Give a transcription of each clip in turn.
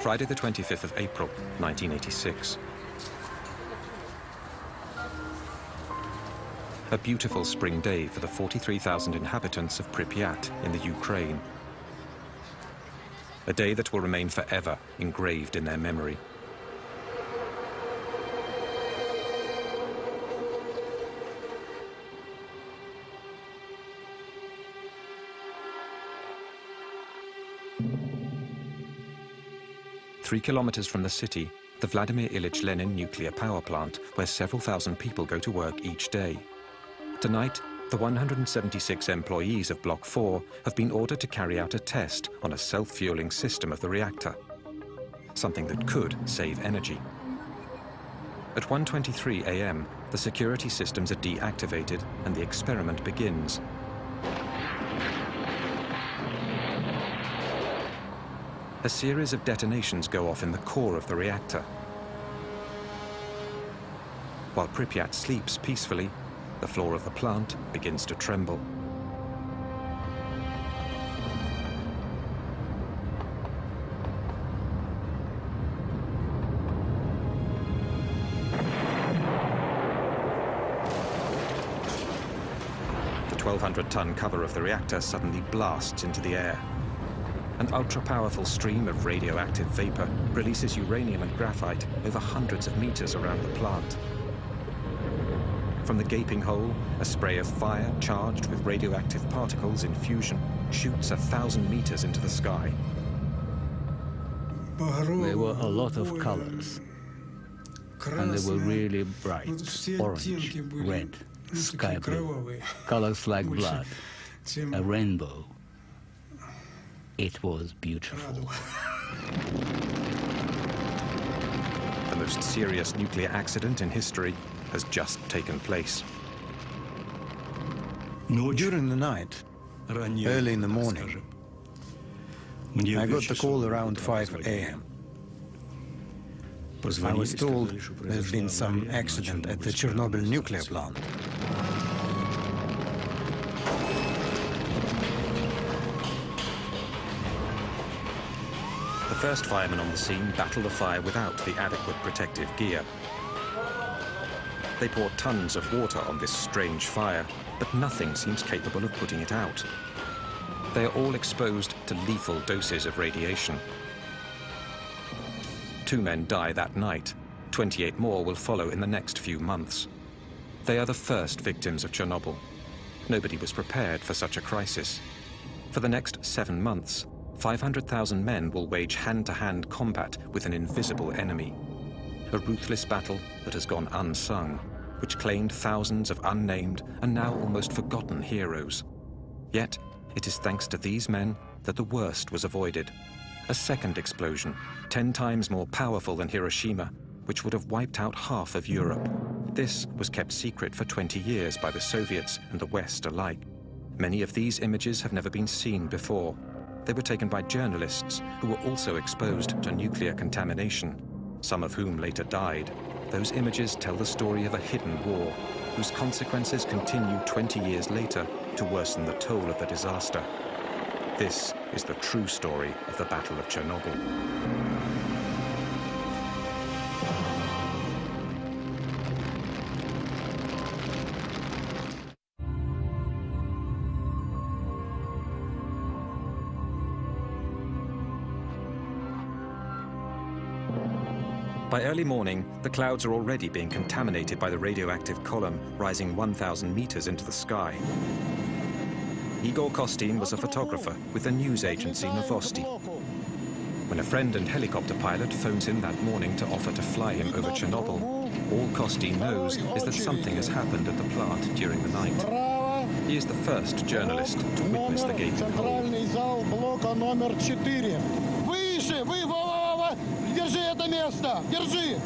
Friday the 25th of April, 1986. A beautiful spring day for the 43,000 inhabitants of Pripyat in the Ukraine. A day that will remain forever engraved in their memory. Three kilometers from the city, the Vladimir Ilyich Lenin nuclear power plant, where several thousand people go to work each day. Tonight, the 176 employees of Block 4 have been ordered to carry out a test on a self-fueling system of the reactor, something that could save energy. At 1:23 a.m., the security systems are deactivated and the experiment begins. A series of detonations go off in the core of the reactor. While Pripyat sleeps peacefully, the floor of the plant begins to tremble. The 1,200-ton cover of the reactor suddenly blasts into the air. An ultra-powerful stream of radioactive vapor releases uranium and graphite over hundreds of meters around the plant. From the gaping hole, a spray of fire charged with radioactive particles in fusion shoots 1,000 meters into the sky. There were a lot of colors, and they were really bright, orange, red, sky blue, colors like blood, a rainbow. It was beautiful. The most serious nuclear accident in history has just taken place. During the night, early in the morning, I got the call around 5 a.m. I was told there's been some accident at the Chernobyl nuclear plant. The first firemen on the scene battle the fire without the adequate protective gear. They pour tons of water on this strange fire, but nothing seems capable of putting it out. They are all exposed to lethal doses of radiation. 2 men die that night. 28 more will follow in the next few months. They are the first victims of Chernobyl. Nobody was prepared for such a crisis. For the next 7 months, 500,000 men will wage hand-to-hand combat with an invisible enemy. A ruthless battle that has gone unsung, which claimed thousands of unnamed and now almost forgotten heroes. Yet, it is thanks to these men that the worst was avoided. A second explosion, 10 times more powerful than Hiroshima, which would have wiped out half of Europe. This was kept secret for 20 years by the Soviets and the West alike. Many of these images have never been seen before. They were taken by journalists who were also exposed to nuclear contamination, some of whom later died. Those images tell the story of a hidden war, whose consequences continue 20 years later to worsen the toll of the disaster. This is the true story of the Battle of Chernobyl. By early morning, the clouds are already being contaminated by the radioactive column rising 1,000 meters into the sky. Igor Kostin was a photographer with the news agency Novosti. When a friend and helicopter pilot phones him that morning to offer to fly him over Chernobyl, all Kostin knows is that something has happened at the plant during the night. He is the first journalist to witness the gaping hole. Держи это место! Держи!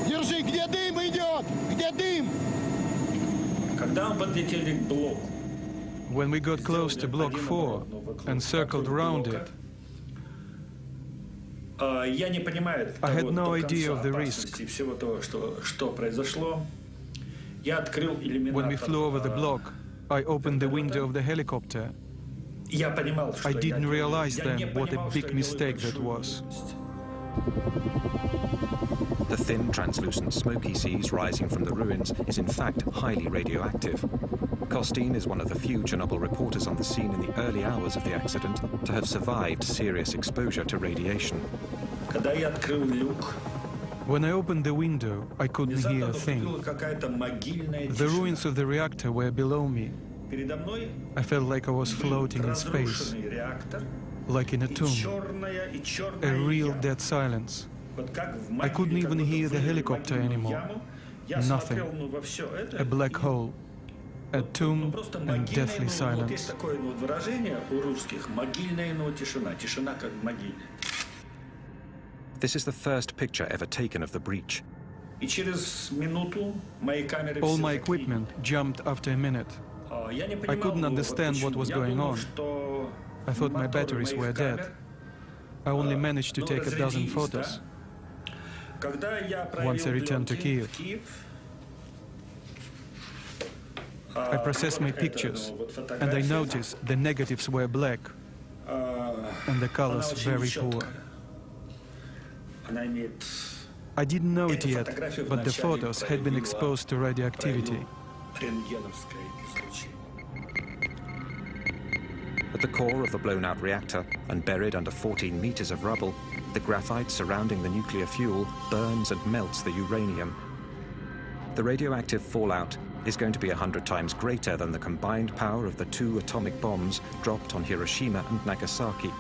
Держи! Где дым идет? Где дым? Когда мы подлетели к блоку, when we got close to Block 4 and circled around it, I had no idea of the risk. When we flew over the block, I opened the window of the helicopter I didn't realize then what a big mistake that was. The thin, translucent smoke he sees rising from the ruins is in fact highly radioactive. Kostin is one of the few Chernobyl reporters on the scene in the early hours of the accident to have survived serious exposure to radiation. When I opened the window, I couldn't hear a thing. The ruins of the reactor were below me. I felt like I was floating in space, like in a tomb, a real dead silence. I couldn't even hear the helicopter anymore. Nothing. A black hole, a tomb, and deathly silence. This is the first picture ever taken of the breach. All my equipment jumped after a minute. I couldn't understand what was going on. I thought my batteries were dead. I only managed to take a dozen photos. Once I returned to Kiev, I processed my pictures, and I noticed the negatives were black, and the colors very poor. I didn't know it yet, but the photos had been exposed to radioactivity. At the core of the blown-out reactor, and buried under 14 meters of rubble, the graphite surrounding the nuclear fuel burns and melts the uranium. The radioactive fallout is going to be 100 times greater than the combined power of the 2 atomic bombs dropped on Hiroshima and Nagasaki.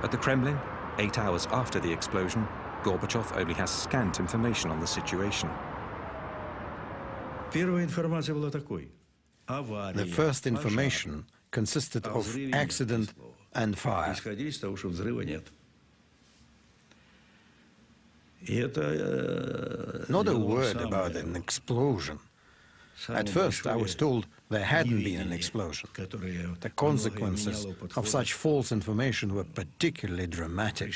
At the Kremlin, 8 hours after the explosion, Gorbachev only has scant information on the situation. The first information consisted of accident and fire. Not a word about an explosion. At first, I was told there hadn't been an explosion. The consequences of such false information were particularly dramatic.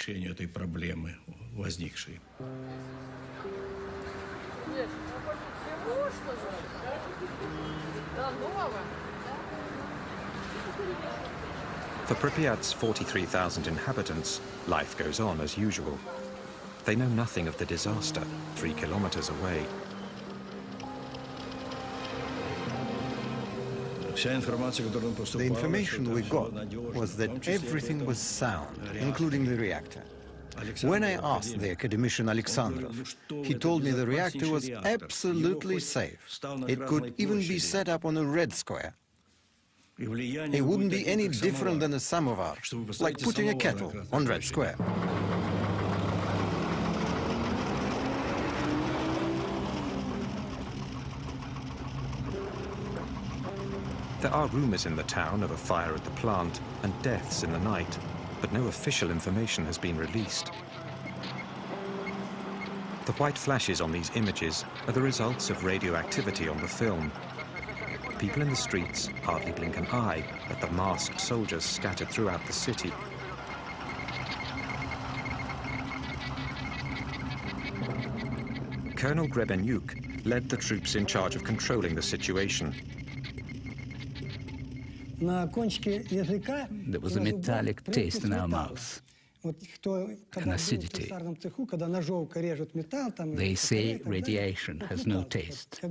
For Pripyat's 43,000 inhabitants, life goes on as usual. They know nothing of the disaster 3 kilometers away. The information we got was that everything was sound, including the reactor. When I asked the academician Alexandrov, he told me the reactor was absolutely safe. It could even be set up on a red square. It wouldn't be any different than a samovar, like putting a kettle on red square. There are rumors in the town of a fire at the plant and deaths in the night, but no official information has been released. The white flashes on these images are the results of radioactivity on the film. People in the streets hardly blink an eye at the masked soldiers scattered throughout the city. Colonel Grebenyuk led the troops in charge of controlling the situation. There was a metallic taste in our mouth, an acidity. They say radiation has no taste. It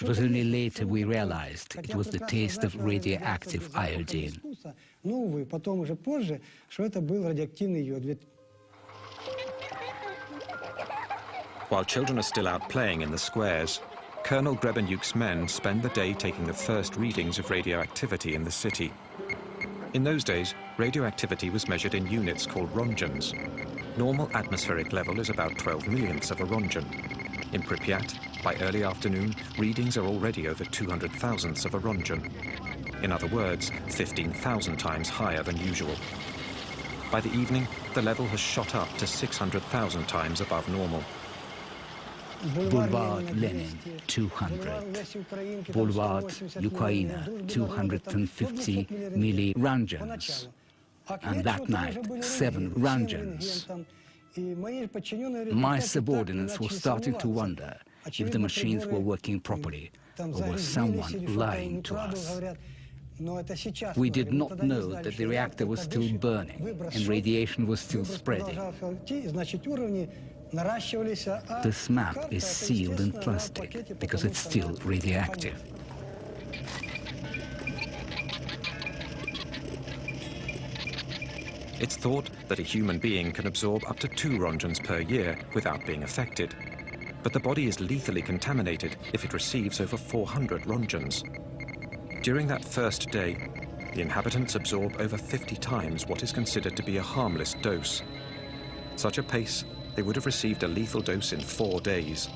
was only later we realized it was the taste of radioactive iodine. While children are still out playing in the squares, Colonel Grebenyuk's men spend the day taking the first readings of radioactivity in the city. In those days, radioactivity was measured in units called rongens. Normal atmospheric level is about 12 millionths of a rongen. In Pripyat, by early afternoon, readings are already over 200 thousandths of a rongen. In other words, 15,000 times higher than usual. By the evening, the level has shot up to 600,000 times above normal. Boulevard Lenin, 200. Boulevard Ukraina, 250 milli-rongens. And that night, 7 rongens. My subordinates were starting to wonder if the machines were working properly or was someone lying to us. We did not know that the reactor was still burning and radiation was still spreading. This map is sealed in plastic because it's still radioactive. It's thought that a human being can absorb up to 2 Rongens per year without being affected. But the body is lethally contaminated if it receives over 400 Rongens. During that first day, the inhabitants absorb over 50 times what is considered to be a harmless dose. Such a pace, they would have received a lethal dose in 4 days.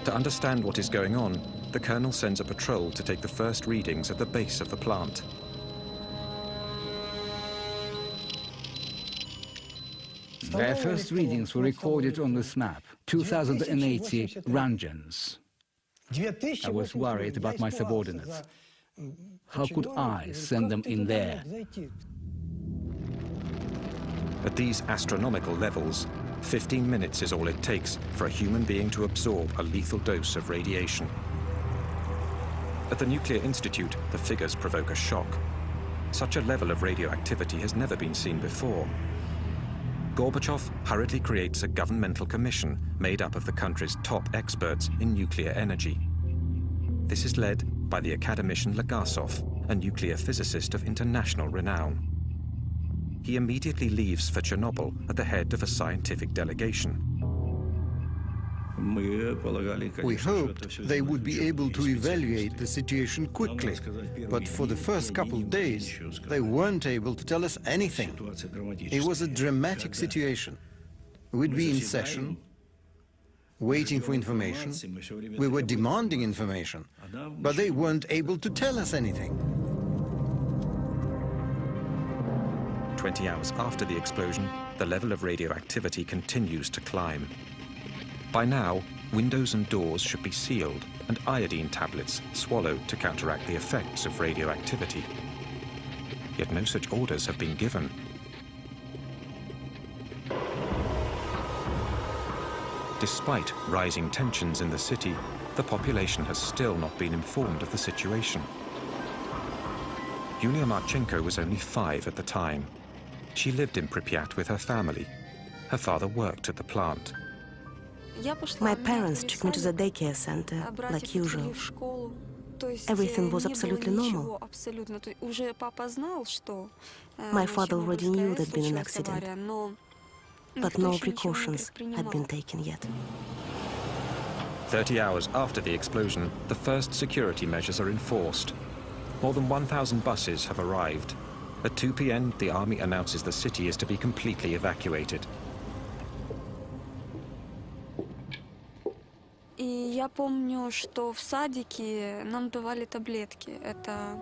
To understand what is going on, the colonel sends a patrol to take the first readings at the base of the plant. Their first readings were recorded on this map, 2,080 Rongens. I was worried about my subordinates. How could I send them in there? At these astronomical levels, 15 minutes is all it takes for a human being to absorb a lethal dose of radiation. At the Nuclear Institute, the figures provoke a shock. Such a level of radioactivity has never been seen before. Gorbachev hurriedly creates a governmental commission made up of the country's top experts in nuclear energy. This is led by the academician Legasov, a nuclear physicist of international renown. He immediately leaves for Chernobyl at the head of a scientific delegation. We hoped they would be able to evaluate the situation quickly, but for the first couple of days, they weren't able to tell us anything. It was a dramatic situation. We'd be in session, waiting for information. We were demanding information, but they weren't able to tell us anything. 20 hours after the explosion, the level of radioactivity continues to climb. By now, windows and doors should be sealed and iodine tablets swallowed to counteract the effects of radioactivity. Yet no such orders have been given. Despite rising tensions in the city, the population has still not been informed of the situation. Yulia Marchenko was only 5 at the time. She lived in Pripyat with her family. Her father worked at the plant. My parents took me to the daycare center, like usual. Everything was absolutely normal. My father already knew there'd been an accident, but no precautions had been taken yet. 30 hours after the explosion, the first security measures are enforced. More than 1,000 buses have arrived. At 2 p.m., the army announces the city is to be completely evacuated. Я помню, что в садике нам давали таблетки. Это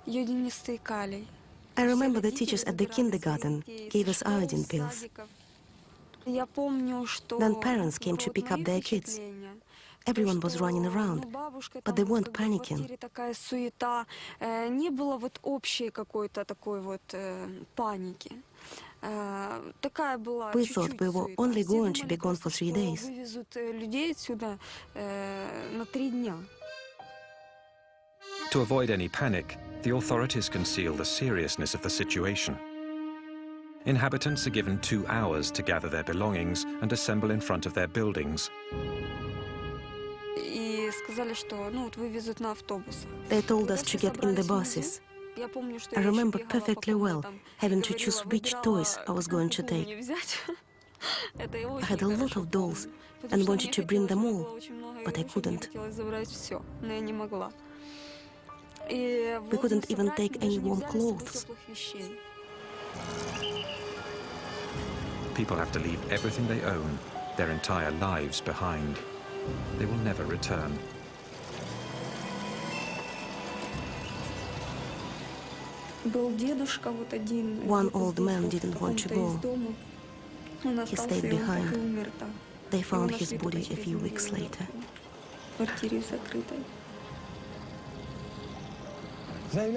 йодинистый калий. I remember the teachers at the kindergarten gave us iodine pills. Then parents came to pick up their kids. Everyone was running around, but they weren't panicking. Не было вот общей какой-то такой вот паники. We thought we were only going to be gone for 3 days. To avoid any panic, the authorities conceal the seriousness of the situation. Inhabitants are given 2 hours to gather their belongings and assemble in front of their buildings. They told us to get in the buses. I remember perfectly well having to choose which toys I was going to take. I had a lot of dolls and wanted to bring them all, but I couldn't. We couldn't even take any warm clothes. People have to leave everything they own, their entire lives behind. They will never return. One old man didn't want to go. He stayed behind. They found his body a few weeks later.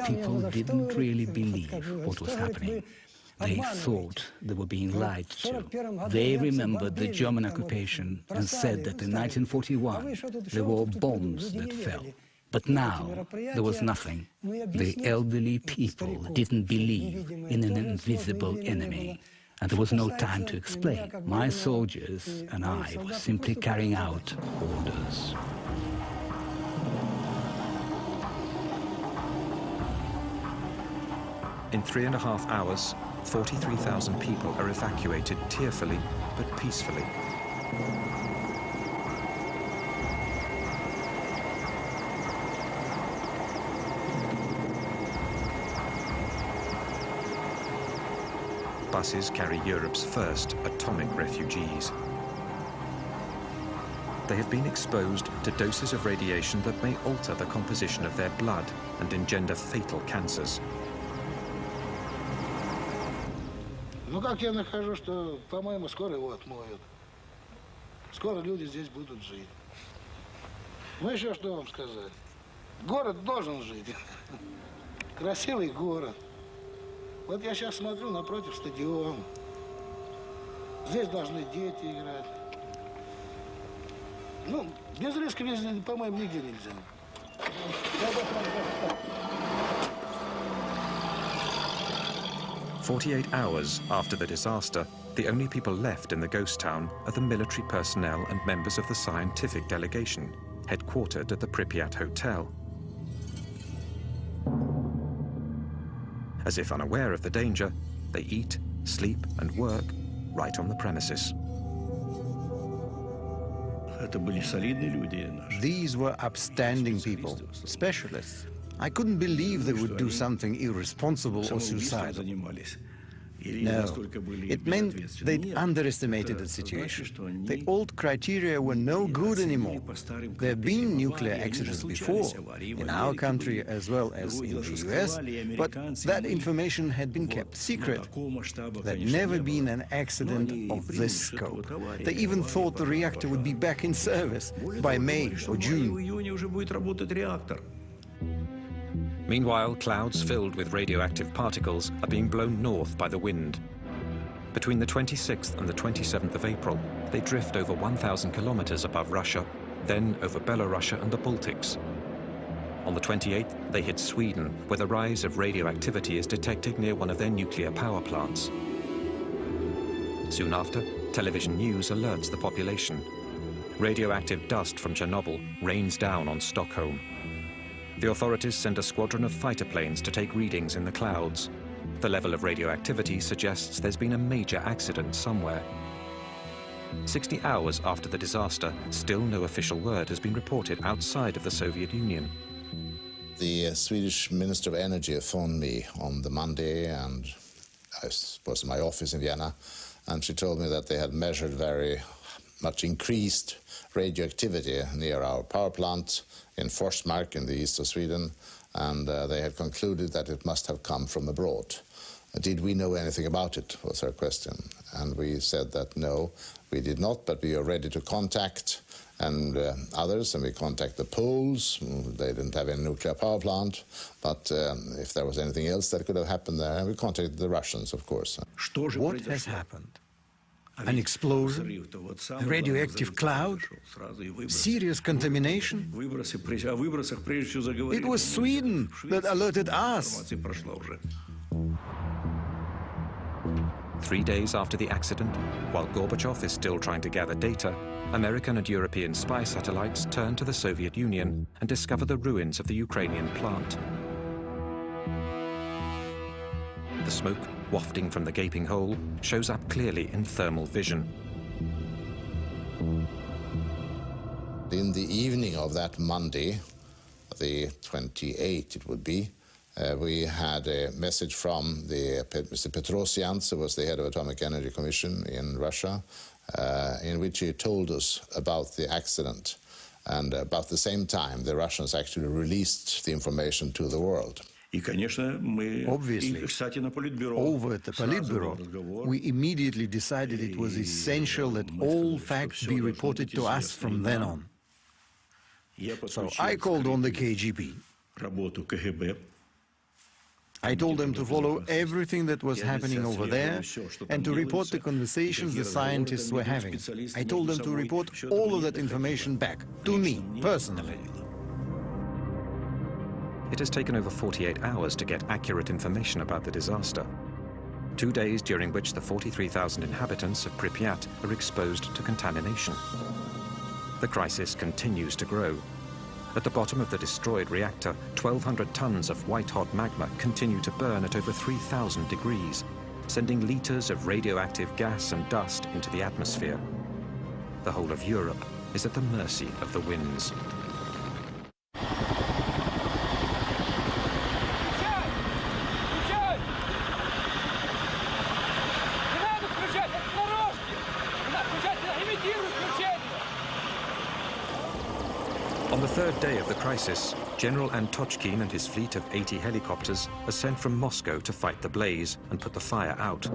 People didn't really believe what was happening. They thought they were being lied to. They remembered the German occupation and said that in 1941 there were bombs that fell. But now there was nothing. The elderly people didn't believe in an invisible enemy. And there was no time to explain. My soldiers and I were simply carrying out orders. In 3.5 hours, 43,000 people are evacuated tearfully but peacefully. Buses carry Europe's first atomic refugees. They have been exposed to doses of radiation that may alter the composition of their blood and engender fatal cancers. Ну, как я нахожу, что, по-моему, скоро его отмоют. Скоро люди здесь будут жить. Ну, еще что вам сказать? Город должен жить. Красивый город. Вот я сейчас смотрю напротив стадиона. Здесь должны дети играть. Ну, без риска, по-моему, нигде нельзя. 48 hours after the disaster, the only people left in the ghost town are the military personnel and members of the scientific delegation, headquartered at the Pripyat Hotel. As if unaware of the danger, they eat, sleep, and work right on the premises. These were upstanding people, specialists. I couldn't believe they would do something irresponsible or suicidal. No, it meant they'd underestimated the situation. The old criteria were no good anymore. There have been nuclear accidents before, in our country as well as in the US, but that information had been kept secret. There'd never been an accident of this scope. They even thought the reactor would be back in service by May or June. Meanwhile, clouds filled with radioactive particles are being blown north by the wind. Between the 26th and the 27th of April, they drift over 1,000 kilometers above Russia, then over Belarus and the Baltics. On the 28th, they hit Sweden, where the rise of radioactivity is detected near one of their nuclear power plants. Soon after, television news alerts the population. Radioactive dust from Chernobyl rains down on Stockholm. The authorities send a squadron of fighter planes to take readings in the clouds. The level of radioactivity suggests there's been a major accident somewhere. 60 hours after the disaster, still no official word has been reported outside of the Soviet Union. The Swedish Minister of Energy phoned me on the Monday, and I was in my office in Vienna, and she told me that they had measured very much increased radioactivity near our power plant in Forsmark in the east of Sweden, and they had concluded that it must have come from abroad. Did we know anything about it, was her question. And we said that no, we did not, but we are ready to contact others, and we contact the Poles. They didn't have any nuclear power plant, but if there was anything else that could have happened there, we contacted the Russians, of course. What has happened? An explosion, a radioactive cloud, serious contamination. It was Sweden that alerted us. 3 days after the accident, while Gorbachev is still trying to gather data, American and European spy satellites turn to the Soviet Union and discover the ruins of the Ukrainian plant. The smoke wafting from the gaping hole shows up clearly in thermal vision. In the evening of that Monday, the 28th it would be, we had a message from Mr. Petrosian, who was the head of Atomic Energy Commission in Russia, in which he told us about the accident. And about the same time, the Russians actually released the information to the world. Obviously, over at the Politburo, we immediately decided it was essential that all facts be reported to us from then on. So I called on the KGB. I told them to follow everything that was happening over there and to report the conversations the scientists were having. I told them to report all of that information back, to me, personally. It has taken over 48 hours to get accurate information about the disaster. 2 days during which the 43,000 inhabitants of Pripyat are exposed to contamination. The crisis continues to grow. At the bottom of the destroyed reactor, 1,200 tons of white-hot magma continue to burn at over 3,000 degrees, sending liters of radioactive gas and dust into the atmosphere. The whole of Europe is at the mercy of the winds. On the third day of the crisis, General Antochkin and his fleet of 80 helicopters are sent from Moscow to fight the blaze and put the fire out.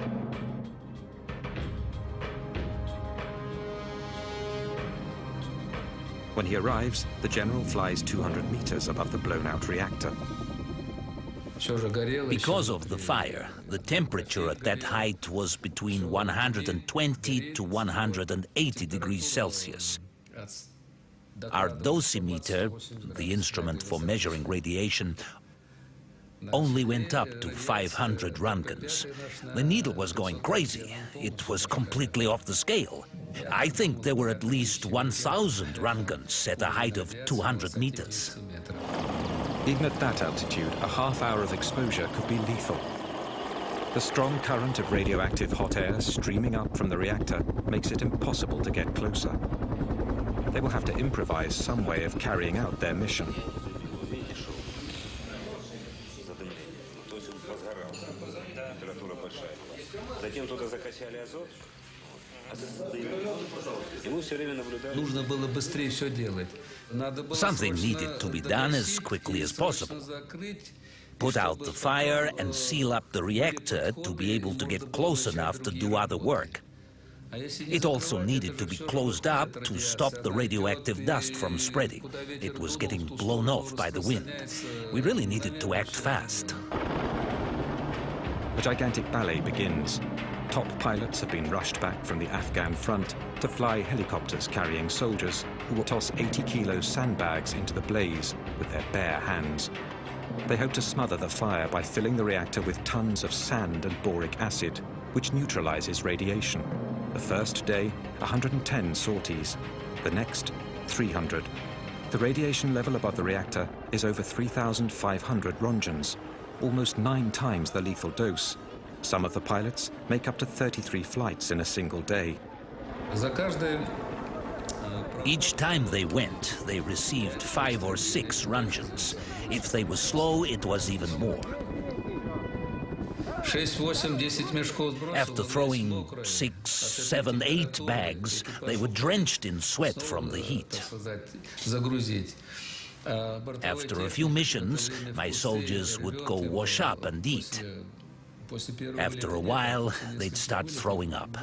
When he arrives, the general flies 200 meters above the blown-out reactor. Because of the fire, the temperature at that height was between 120 to 180 degrees Celsius. Our dosimeter, the instrument for measuring radiation, only went up to 500 Röntgens. The needle was going crazy. It was completely off the scale. I think there were at least 1,000 Röntgens at a height of 200 meters. Even at that altitude, a half hour of exposure could be lethal. The strong current of radioactive hot air streaming up from the reactor makes it impossible to get closer. They will have to improvise some way of carrying out their mission. Something needed to be done as quickly as possible. Put out the fire and seal up the reactor to be able to get close enough to do other work. It also needed to be closed up to stop the radioactive dust from spreading. It was getting blown off by the wind. We really needed to act fast. A gigantic ballet begins. Top pilots have been rushed back from the Afghan front to fly helicopters carrying soldiers who will toss 80-kilo sandbags into the blaze with their bare hands. They hope to smother the fire by filling the reactor with tons of sand and boric acid, which neutralizes radiation. The first day, 110 sorties. The next, 300. The radiation level above the reactor is over 3,500 Röntgens, almost 9 times the lethal dose. Some of the pilots make up to 33 flights in a single day. Each time they went, they received 5 or 6 Röntgens. If they were slow, it was even more. After throwing 6, 7, 8 bags, they were drenched in sweat from the heat. After a few missions, my soldiers would go wash up and eat. After a while, they'd start throwing up.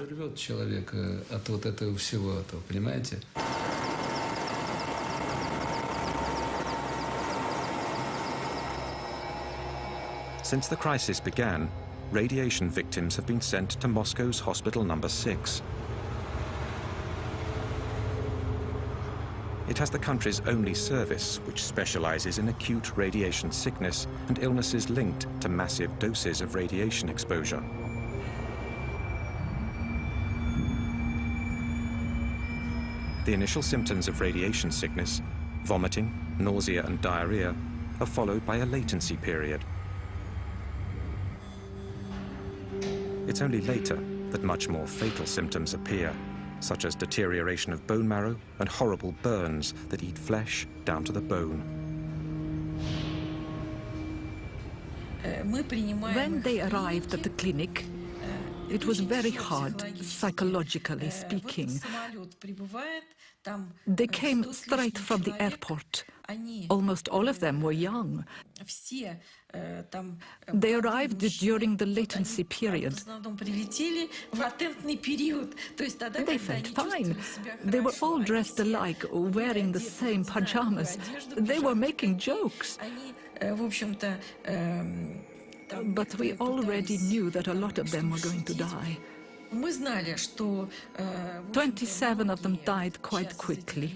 Since the crisis began, radiation victims have been sent to Moscow's Hospital No. 6. It has the country's only service, which specializes in acute radiation sickness and illnesses linked to massive doses of radiation exposure. The initial symptoms of radiation sickness, vomiting, nausea and diarrhea, are followed by a latency period. It's only later that much more fatal symptoms appear, such as deterioration of bone marrow and horrible burns that eat flesh down to the bone. When they arrived at the clinic, it was very hard, psychologically speaking. They came straight from the airport. Almost all of them were young. They arrived during the latency period. They felt fine. They were all dressed alike, wearing the same pajamas. They were making jokes. But we already knew that a lot of them were going to die. 27 of them died quite quickly.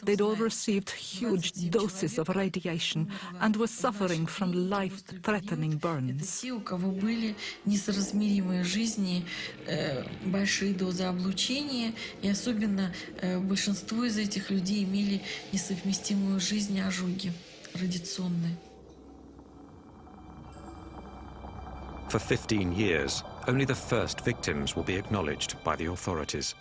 They'd all received huge doses of radiation and were suffering from life-threatening burns. Большие дозы облучения, и особенно большинство из этих людей имели несовместимую с жизнью ожоги радиационные. For 15 years, only the first victims will be acknowledged by the authorities.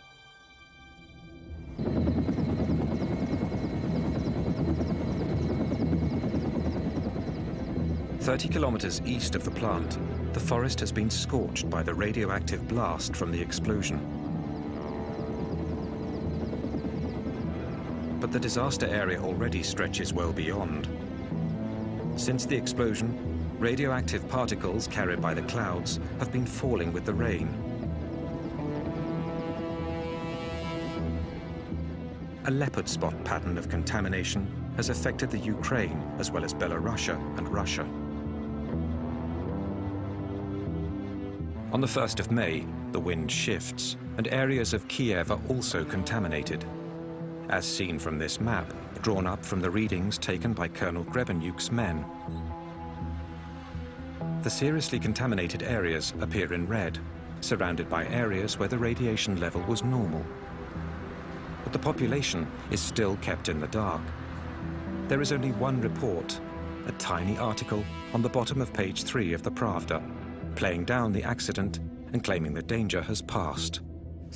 "30 kilometers east of the plant, the forest has been scorched by the radioactive blast from the explosion. But the disaster area already stretches well beyond. Since the explosion, radioactive particles carried by the clouds have been falling with the rain. A leopard spot pattern of contamination has affected the Ukraine as well as Belarus and Russia. On the 1st of May, the wind shifts, and areas of Kiev are also contaminated. As seen from this map, drawn up from the readings taken by Colonel Grebenyuk's men. The seriously contaminated areas appear in red, surrounded by areas where the radiation level was normal. But the population is still kept in the dark. There is only one report, a tiny article on the bottom of page 3 of the Pravda, playing down the accident and claiming the danger has passed.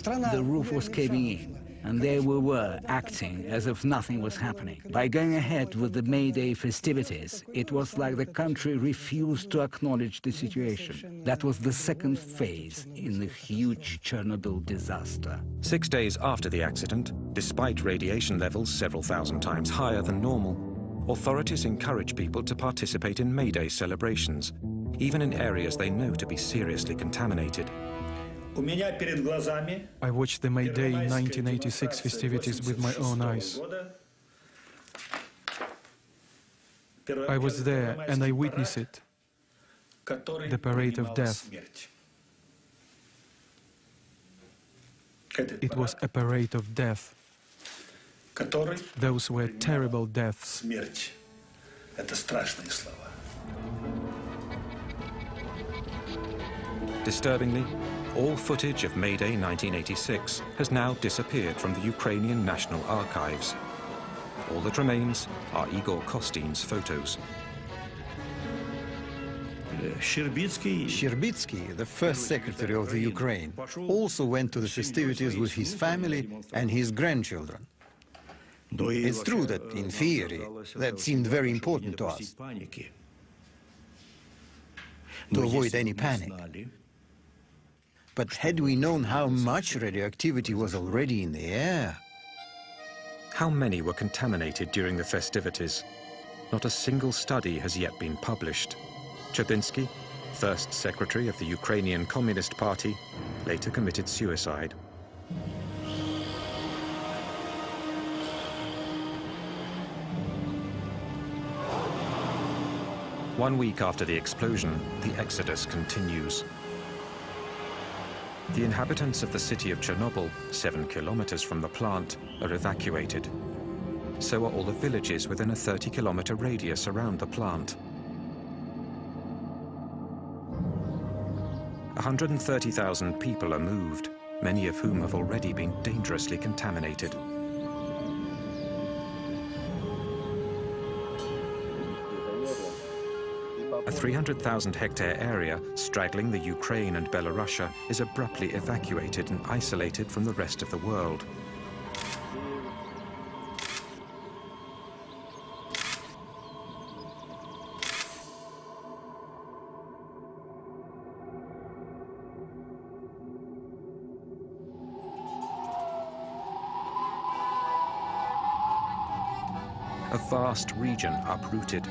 The roof was caving in, and there we were acting as if nothing was happening. By going ahead with the May Day festivities, it was like the country refused to acknowledge the situation. That was the second phase in the huge Chernobyl disaster. 6 days after the accident, despite radiation levels several thousand times higher than normal, authorities encourage people to participate in May Day celebrations, even in areas they know to be seriously contaminated. I watched the May Day 1986 festivities with my own eyes. I was there and I witnessed it. The parade of death. It was a parade of death. Those were terrible deaths. Disturbingly, all footage of May Day 1986 has now disappeared from the Ukrainian National Archives. All that remains are Igor Kostyn's photos. Sherbitsky, the first secretary of the Ukraine, also went to the festivities with his family and his grandchildren. It's true that, in theory, that seemed very important to us, to avoid any panic. But had we known how much radioactivity was already in the air... How many were contaminated during the festivities? Not a single study has yet been published. Chebinsky, first secretary of the Ukrainian Communist Party, later committed suicide. One week after the explosion, the exodus continues. The inhabitants of the city of Chernobyl, 7 kilometers from the plant, are evacuated. So are all the villages within a 30-kilometer radius around the plant. 130,000 people are moved, many of whom have already been dangerously contaminated. A 300,000-hectare area straddling the Ukraine and Belarus is abruptly evacuated and isolated from the rest of the world. A vast region uprooted,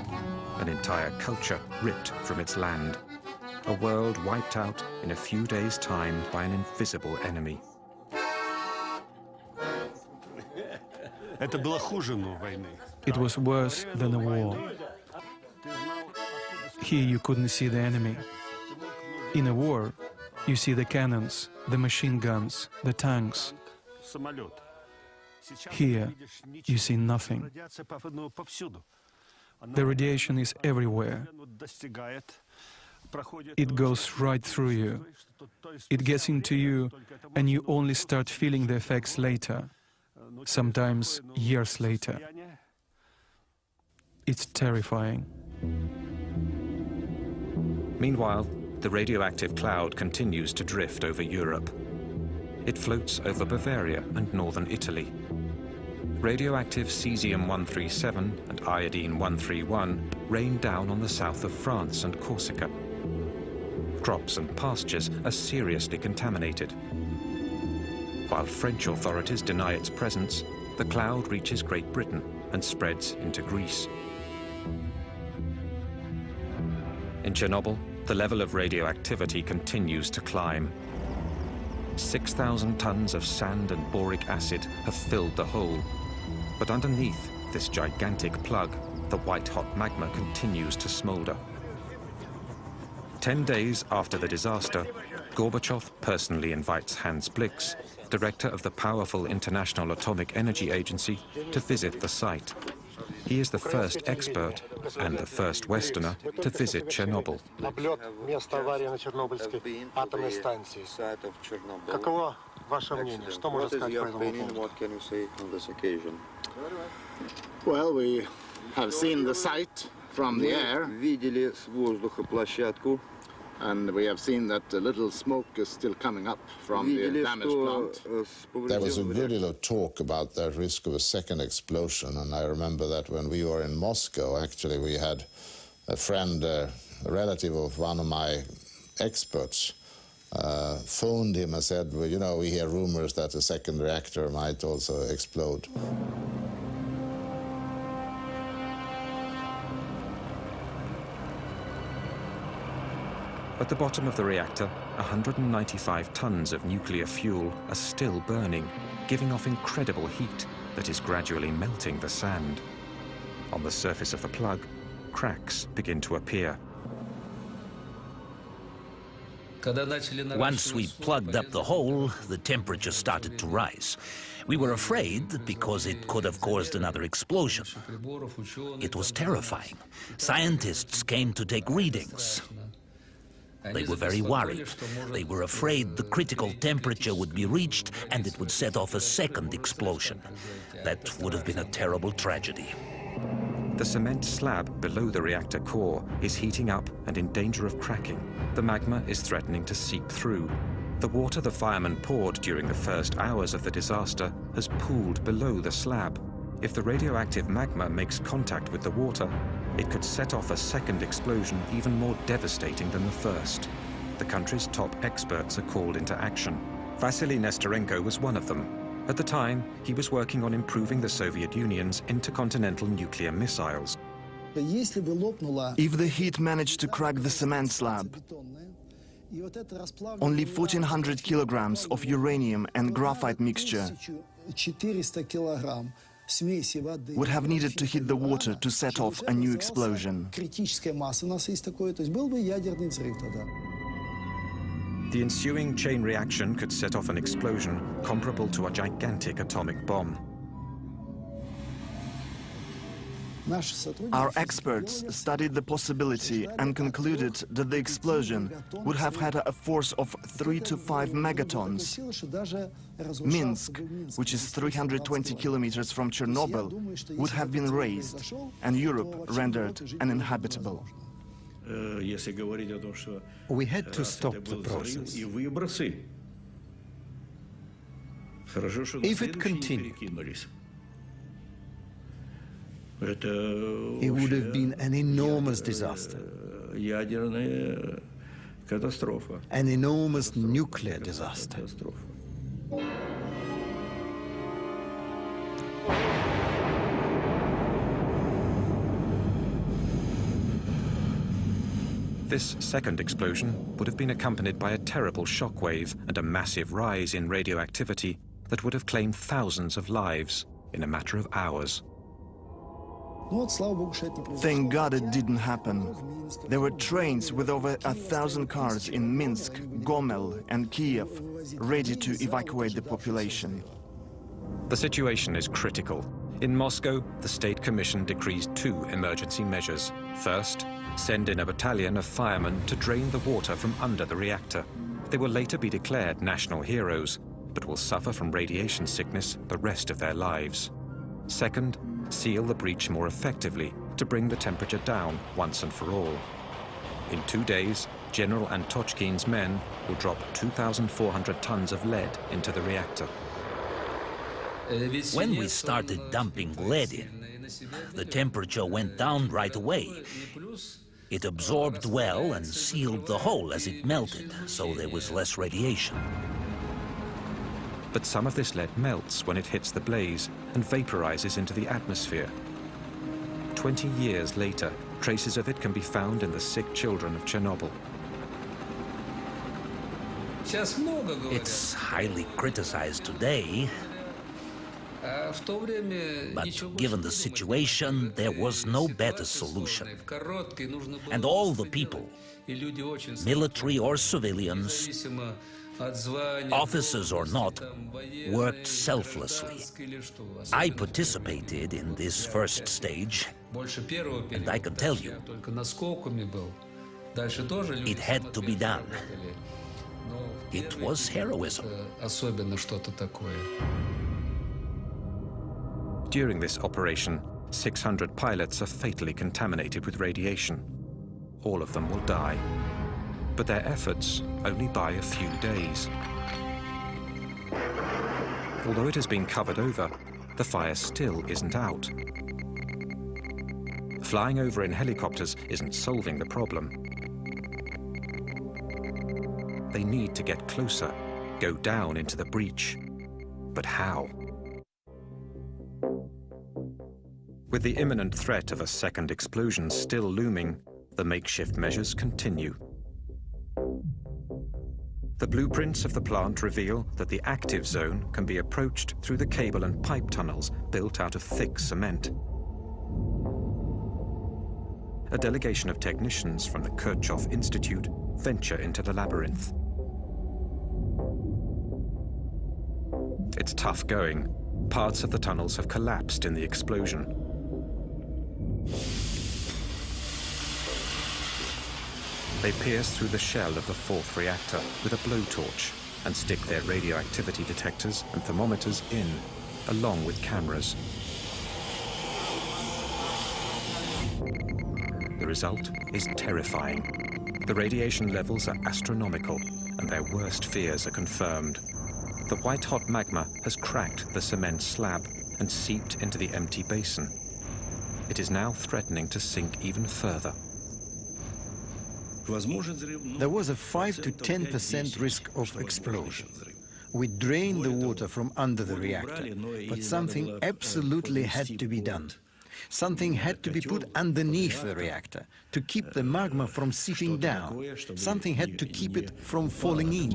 an entire culture ripped from its land, a world wiped out in a few days' time by an invisible enemy. It was worse than a war. Here you couldn't see the enemy. In a war, you see the cannons, the machine guns, the tanks. Here, you see nothing. The radiation is everywhere. It goes right through you. It gets into you, and you only start feeling the effects later, sometimes years later. It's terrifying. Meanwhile, the radioactive cloud continues to drift over Europe. It floats over Bavaria and northern Italy. Radioactive cesium-137 and iodine-131 rain down on the south of France and Corsica. Crops and pastures are seriously contaminated. While French authorities deny its presence, the cloud reaches Great Britain and spreads into Greece. In Chernobyl, the level of radioactivity continues to climb. 6,000 tons of sand and boric acid have filled the hole. But underneath this gigantic plug, the white-hot magma continues to smolder. 10 days after the disaster, Gorbachev personally invites Hans Blix, director of the powerful International Atomic Energy Agency, to visit the site. He is the first expert and the first Westerner to visit Chernobyl. What can you say on this occasion? Well, we have seen the site from the air, and we have seen that a little smoke is still coming up from the damaged plant. There was a good deal of talk about the risk of a second explosion, and I remember that when we were in Moscow, actually, we had a friend, a relative of one of my experts, phoned him and said, well, you know, we hear rumors that a second reactor might also explode. At the bottom of the reactor, 195 tons of nuclear fuel are still burning, giving off incredible heat that is gradually melting the sand. On the surface of the plug, cracks begin to appear. Once we plugged up the hole, the temperature started to rise. We were afraid because it could have caused another explosion. It was terrifying. Scientists came to take readings. They were very worried. They were afraid the critical temperature would be reached and it would set off a second explosion. That would have been a terrible tragedy. The cement slab below the reactor core is heating up and in danger of cracking. The magma is threatening to seep through. The water the firemen poured during the first hours of the disaster has pooled below the slab. If the radioactive magma makes contact with the water, it could set off a second explosion even more devastating than the first. The country's top experts are called into action. Vasily Nestorenko was one of them. At the time, he was working on improving the Soviet Union's intercontinental nuclear missiles. If the heat managed to crack the cement slab, only 1,400 kilograms of uranium and graphite mixture would have needed to hit the water to set off a new explosion. The ensuing chain reaction could set off an explosion comparable to a gigantic atomic bomb. Our experts studied the possibility and concluded that the explosion would have had a force of 3 to 5 megatons. Minsk, which is 320 kilometers from Chernobyl, would have been razed and Europe rendered uninhabitable. We had to stop the process. If it continued, it would have been an enormous disaster, an enormous nuclear disaster. This second explosion would have been accompanied by a terrible shockwave and a massive rise in radioactivity that would have claimed thousands of lives in a matter of hours. Thank God it didn't happen. There were trains with over 1,000 cars in Minsk, Gomel and Kiev, ready to evacuate the population. The situation is critical. In Moscow, the State Commission decrees 2 emergency measures. First, send in a battalion of firemen to drain the water from under the reactor. They will later be declared national heroes, but will suffer from radiation sickness the rest of their lives. Second, seal the breach more effectively to bring the temperature down once and for all. In 2 days, General Antochkin's men will drop 2,400 tons of lead into the reactor. When we started dumping lead in, the temperature went down right away. It absorbed well and sealed the hole as it melted, so there was less radiation. But some of this lead melts when it hits the blaze and vaporizes into the atmosphere. 20 years later, traces of it can be found in the sick children of Chernobyl. It's highly criticized today, but given the situation, there was no better solution. And all the people, military or civilians, officers or not, worked selflessly. I participated in this first stage, and I can tell you, it had to be done. It was heroism. During this operation, 600 pilots are fatally contaminated with radiation. All of them will die, but their efforts only buy a few days. Although it has been covered over, the fire still isn't out. Flying over in helicopters isn't solving the problem. They need to get closer, go down into the breach. But how? With the imminent threat of a second explosion still looming, the makeshift measures continue. The blueprints of the plant reveal that the active zone can be approached through the cable and pipe tunnels built out of thick cement. A delegation of technicians from the Kirchhoff Institute venture into the labyrinth. It's tough going. Parts of the tunnels have collapsed in the explosion. They pierce through the shell of the 4th reactor with a blowtorch and stick their radioactivity detectors and thermometers in, along with cameras. The result is terrifying. The radiation levels are astronomical, and their worst fears are confirmed. The white-hot magma has cracked the cement slab and seeped into the empty basin. It is now threatening to sink even further. There was a 5 to 10% risk of explosion. We drained the water from under the reactor, but something absolutely had to be done. Something had to be put underneath the reactor to keep the magma from seeping down. Something had to keep it from falling in.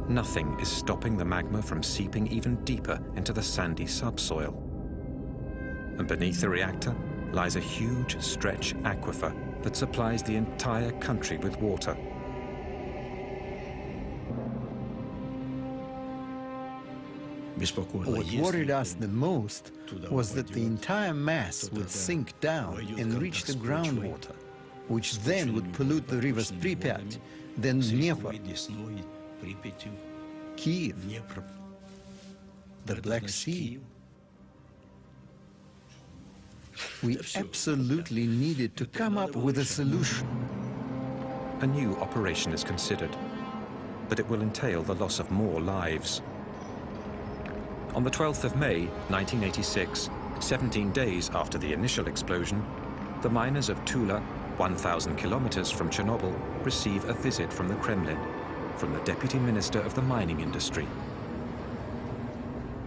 Nothing is stopping the magma from seeping even deeper into the sandy subsoil. And beneath the reactor lies a huge stretch aquifer that supplies the entire country with water. What worried us the most was that the entire mass would sink down and reach the groundwater, which then would pollute the rivers Pripyat, then Dnieper, Kiev, the Black Sea. We absolutely needed to come up with a solution. A new operation is considered, but it will entail the loss of more lives. On the 12th of May, 1986, 17 days after the initial explosion, the miners of Tula, 1,000 kilometers from Chernobyl, receive a visit from the Kremlin, from the Deputy Minister of the Mining Industry.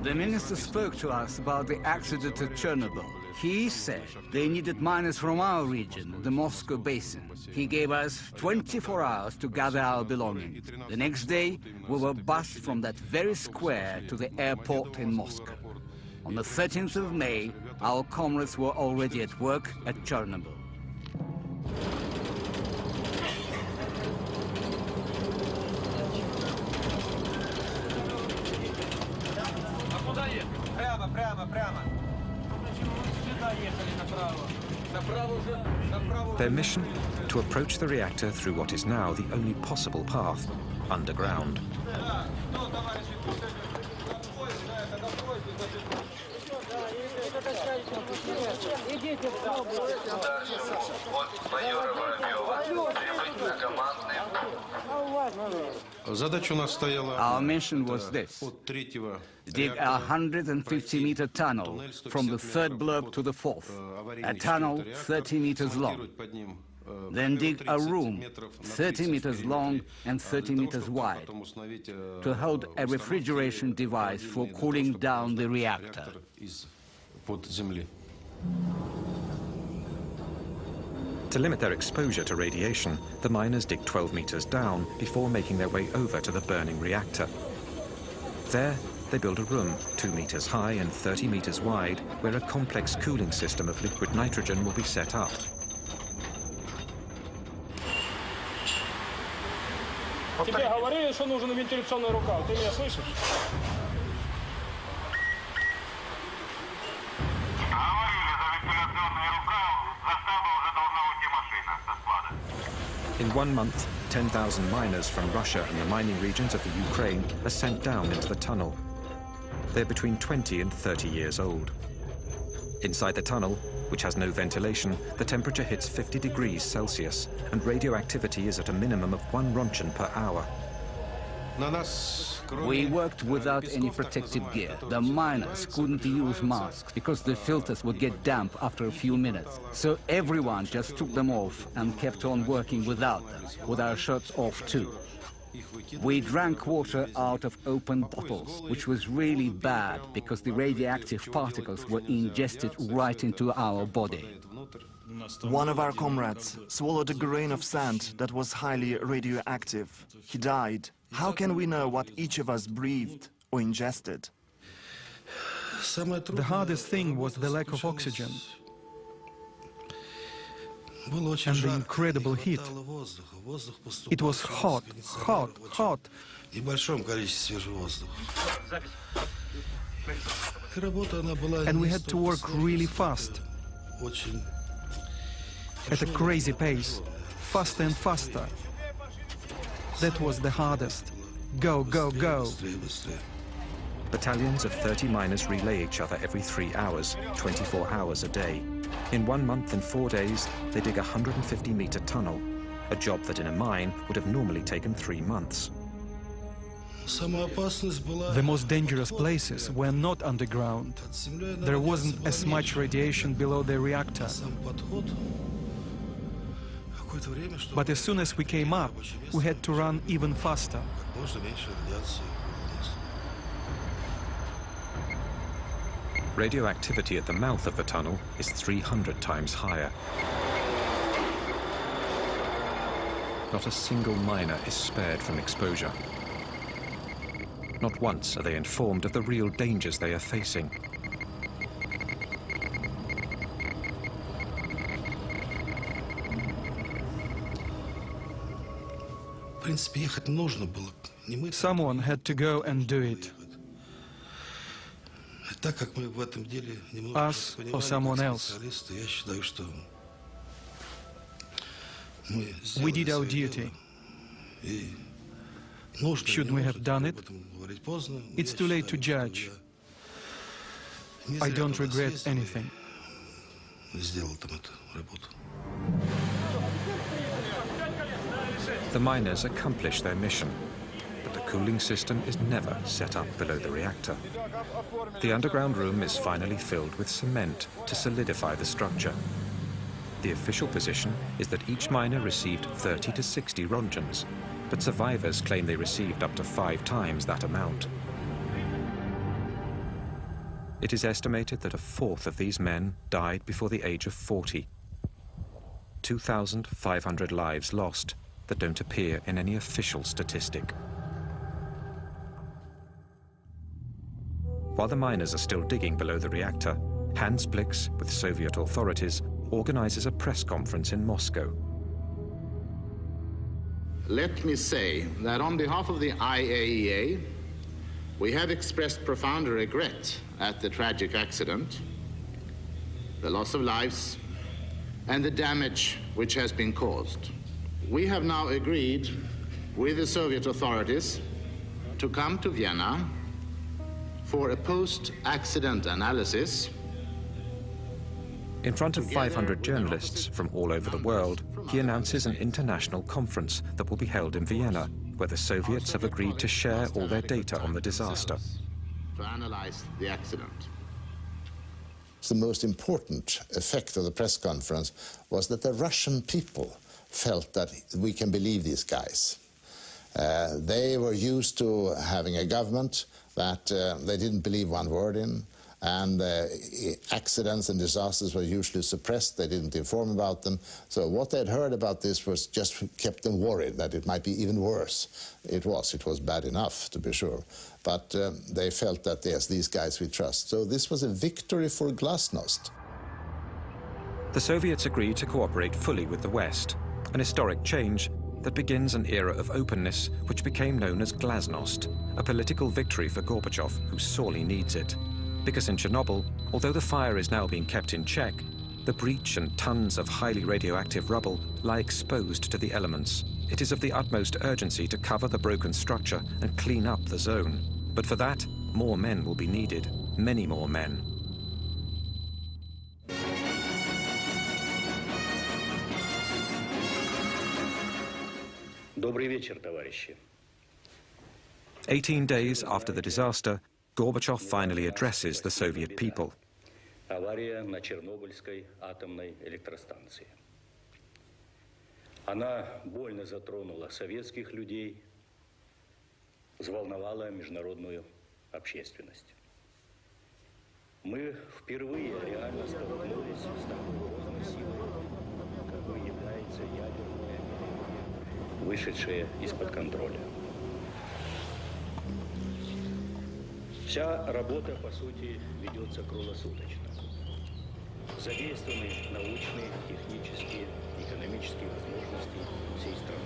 The minister spoke to us about the accident at Chernobyl. He said they needed miners from our region, the Moscow basin. He gave us 24 hours to gather our belongings. The next day, we were bused from that very square to the airport in Moscow. On the 13th of May, our comrades were already at work at Chernobyl. Their mission? To approach the reactor through what is now the only possible path, underground. Our mission was this: dig a 150-meter tunnel from the third block to the fourth, a tunnel 30 meters long. Then dig a room 30 meters long and 30 meters wide to hold a refrigeration device for cooling down the reactor. To limit their exposure to radiation, the miners dig 12 meters down before making their way over to the burning reactor. There, they build a room 2 meters high and 30 meters wide, where a complex cooling system of liquid nitrogen will be set up. Тебе говорили, что нужен вентиляционный рукав. Ты меня слышишь? In 1 month, 10,000 miners from Russia and the mining regions of the Ukraine are sent down into the tunnel. They're between 20 and 30 years old. Inside the tunnel, which has no ventilation, the temperature hits 50 degrees Celsius, and radioactivity is at a minimum of 1 rontgen per hour. We worked without any protective gear. The miners couldn't use masks because the filters would get damp after a few minutes. So everyone just took them off and kept on working without them, with our shirts off too. We drank water out of open bottles, which was really bad because the radioactive particles were ingested right into our body. One of our comrades swallowed a grain of sand that was highly radioactive. He died. How can we know what each of us breathed or ingested? The hardest thing was the lack of oxygen and the incredible heat. It was hot, hot, hot. And we had to work really fast, at a crazy pace, faster and faster. That was the hardest. Go, go, go. Battalions of 30 miners relay each other every 3 hours, 24 hours a day. In 1 month and 4 days, they dig a 150-meter tunnel, a job that in a mine would have normally taken 3 months. The most dangerous places were not underground. There wasn't as much radiation below the reactor. But as soon as we came up, we had to run even faster. Radioactivity at the mouth of the tunnel is 300 times higher. Not a single miner is spared from exposure. Not once are they informed of the real dangers they are facing. Someone had to go and do it. Us or someone else. We did our duty. Should we have done it? It's too late to judge. I don't regret anything. The miners accomplish their mission, but the cooling system is never set up below the reactor. The underground room is finally filled with cement to solidify the structure. The official position is that each miner received 30 to 60 rontgens, but survivors claim they received up to 5 times that amount. It is estimated that 1/4 of these men died before the age of 40. 2,500 lives lost that don't appear in any official statistic. While the miners are still digging below the reactor, Hans Blix, with Soviet authorities, organizes a press conference in Moscow. Let me say that on behalf of the IAEA, we have expressed profound regret at the tragic accident, the loss of lives, and the damage which has been caused. We have now agreed with the Soviet authorities to come to Vienna for a post-accident analysis. In front of 500 journalists from all over the world, he announces an international conference that will be held in Vienna, where the Soviets have agreed to share all their data on the disaster. To analyze the accident. The most important effect of the press conference was that the Russian people felt that we can believe these guys. They were used to having a government that they didn't believe one word in, and accidents and disasters were usually suppressed. They didn't inform about them. So what they'd heard about this was just kept them worried that it might be even worse. It was bad enough, to be sure. But they felt that, yes, these guys we trust. So this was a victory for glasnost. The Soviets agreed to cooperate fully with the West, an historic change that begins an era of openness which became known as glasnost, a political victory for Gorbachev, who sorely needs it. Because in Chernobyl, although the fire is now being kept in check, the breach and tons of highly radioactive rubble lie exposed to the elements. It is of the utmost urgency to cover the broken structure and clean up the zone. But for that, more men will be needed, many more men. Добрый вечер, товарищи. 18 days after the disaster, Gorbachev finally addresses the Soviet people. Авария на Чернобыльской атомной электростанции. Она больно затронула советских людей, взволновала международную общественность. Мы впервые реально столкнулись с такой грозной силой, какой является ядерная энергия, вышедшая из-под контроля. Вся работа, по сути, ведется круглосуточно. Задействованы научные, технические, экономические возможности всей страны.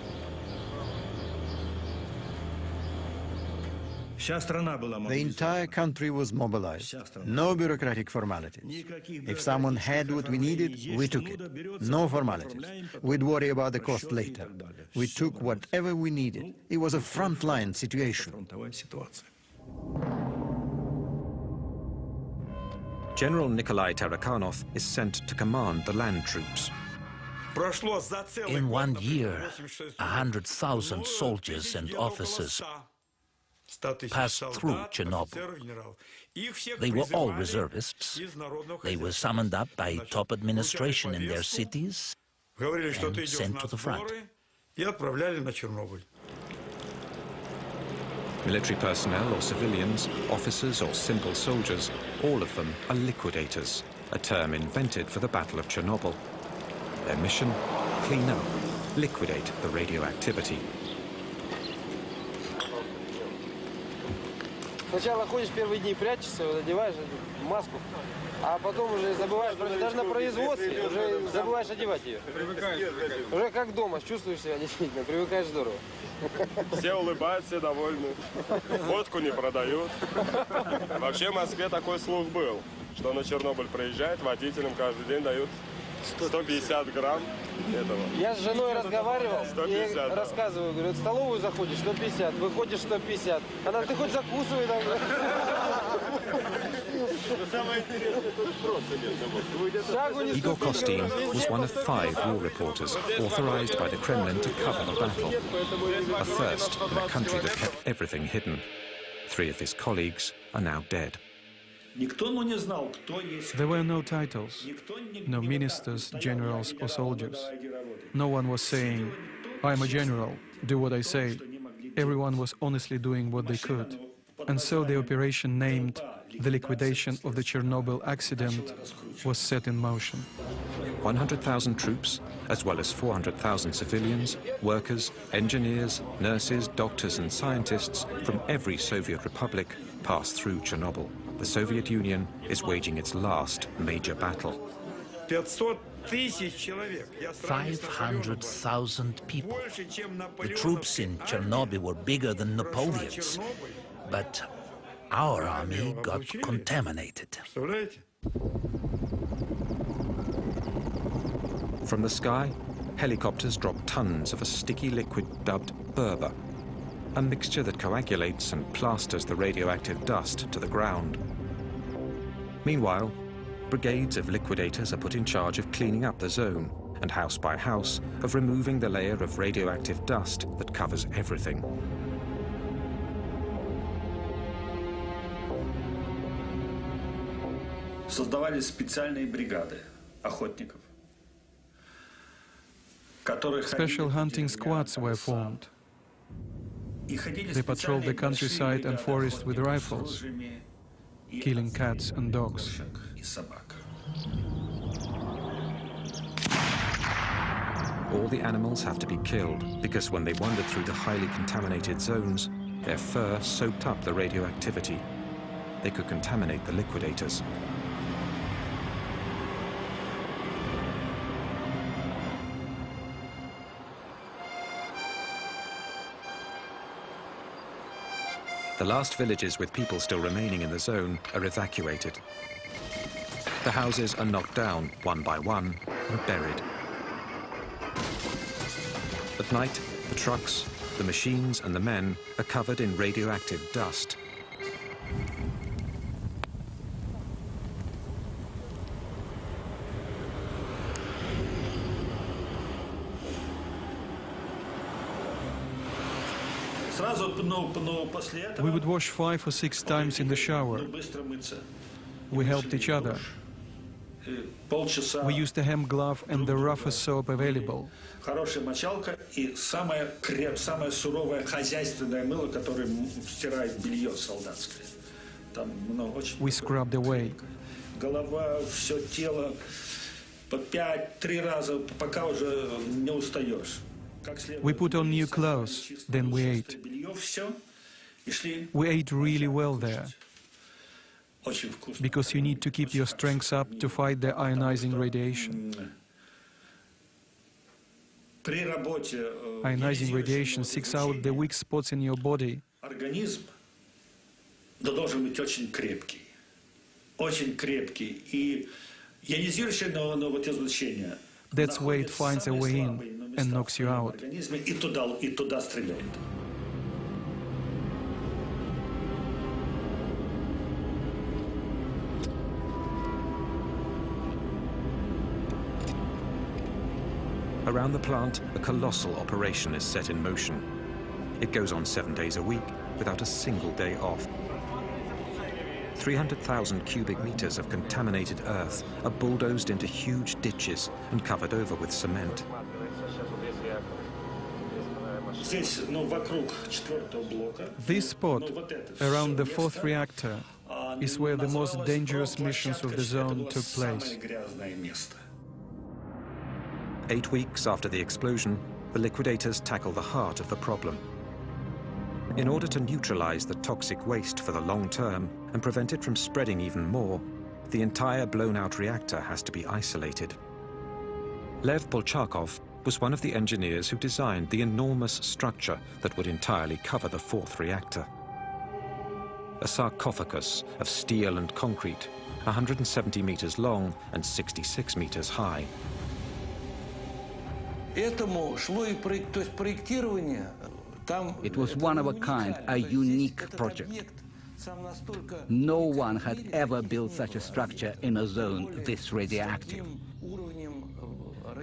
The entire country was mobilized. No bureaucratic formalities. If someone had what we needed, we took it. No formalities. We'd worry about the cost later. We took whatever we needed. It was a frontline situation. General Nikolai Tarakhanov is sent to command the land troops. In 1 year, 100,000 soldiers and officers passed through Chernobyl. They were all reservists. They were summoned up by top administration in their cities and sent to the front. Military personnel or civilians, officers or simple soldiers, all of them are liquidators, a term invented for the Battle of Chernobyl. Their mission? Clean up, liquidate the radioactivity. Сначала ходишь первые дни, прячешься, одеваешь маску, а потом уже забываешь, даже на производстве уже забываешь одевать ее. Уже как дома, чувствуешь себя действительно, привыкаешь здорово. Все улыбаются, все довольны. Водку не продают. Вообще в Москве такой слух был, что на Чернобыль приезжает, водителям каждый день дают 150 грамм этого. Я с женой разговаривал 150, и да. рассказываю, говорю, в столовую заходишь 150, выходишь 150. Она, ты хоть закусывай. Igor Kostin was one of 5 war reporters authorized by the Kremlin to cover the battle. A first in a country that kept everything hidden. 3 of his colleagues are now dead. There were no titles, no ministers, generals or soldiers. No one was saying, I'm a general, do what I say. Everyone was honestly doing what they could. And so the operation named the liquidation of the Chernobyl accident was set in motion. 100,000 troops, as well as 400,000 civilians, workers, engineers, nurses, doctors and scientists from every Soviet republic passed through Chernobyl. the Soviet Union is waging its last major battle. 500,000 people. The troops in Chernobyl were bigger than Napoleon's, but our army got contaminated. From the sky, helicopters drop tons of a sticky liquid dubbed Berber, a mixture that coagulates and plasters the radioactive dust to the ground. Meanwhile, brigades of liquidators are put in charge of cleaning up the zone and house by house of removing the layer of radioactive dust that covers everything. Создавались специальные бригады охотников. Special hunting squads were formed. They patrolled the countryside and forest with rifles, killing cats and dogs. All the animals have to be killed because when they wandered through the highly contaminated zones, their fur soaked up the radioactivity. They could contaminate the liquidators. The last villages with people still remaining in the zone are evacuated. The houses are knocked down one by one and buried. At night, the trucks, the machines and the men are covered in radioactive dust. We would wash 5 or 6 times in the shower. We helped each other. We used a hemp glove and the roughest soap available. We scrubbed away. We put on new clothes, then we ate. We ate really well there, because you need to keep your strength up to fight the ionizing radiation. Ionizing radiation seeks out the weak spots in your body. That's where it finds a way in and knocks you out. Around the plant, a colossal operation is set in motion. It goes on 7 days a week without a single day off. 300,000 cubic meters of contaminated earth are bulldozed into huge ditches and covered over with cement. This spot, around the 4th reactor, is where the most dangerous missions of the zone took place. 8 weeks after the explosion, the liquidators tackle the heart of the problem. In order to neutralize the toxic waste for the long term and prevent it from spreading even more, the entire blown-out reactor has to be isolated. Lev Bolchakov was one of the engineers who designed the enormous structure that would entirely cover the 4th reactor. A sarcophagus of steel and concrete, 170 meters long and 66 meters high. It was one of a kind, a unique project. No one had ever built such a structure in a zone this radioactive.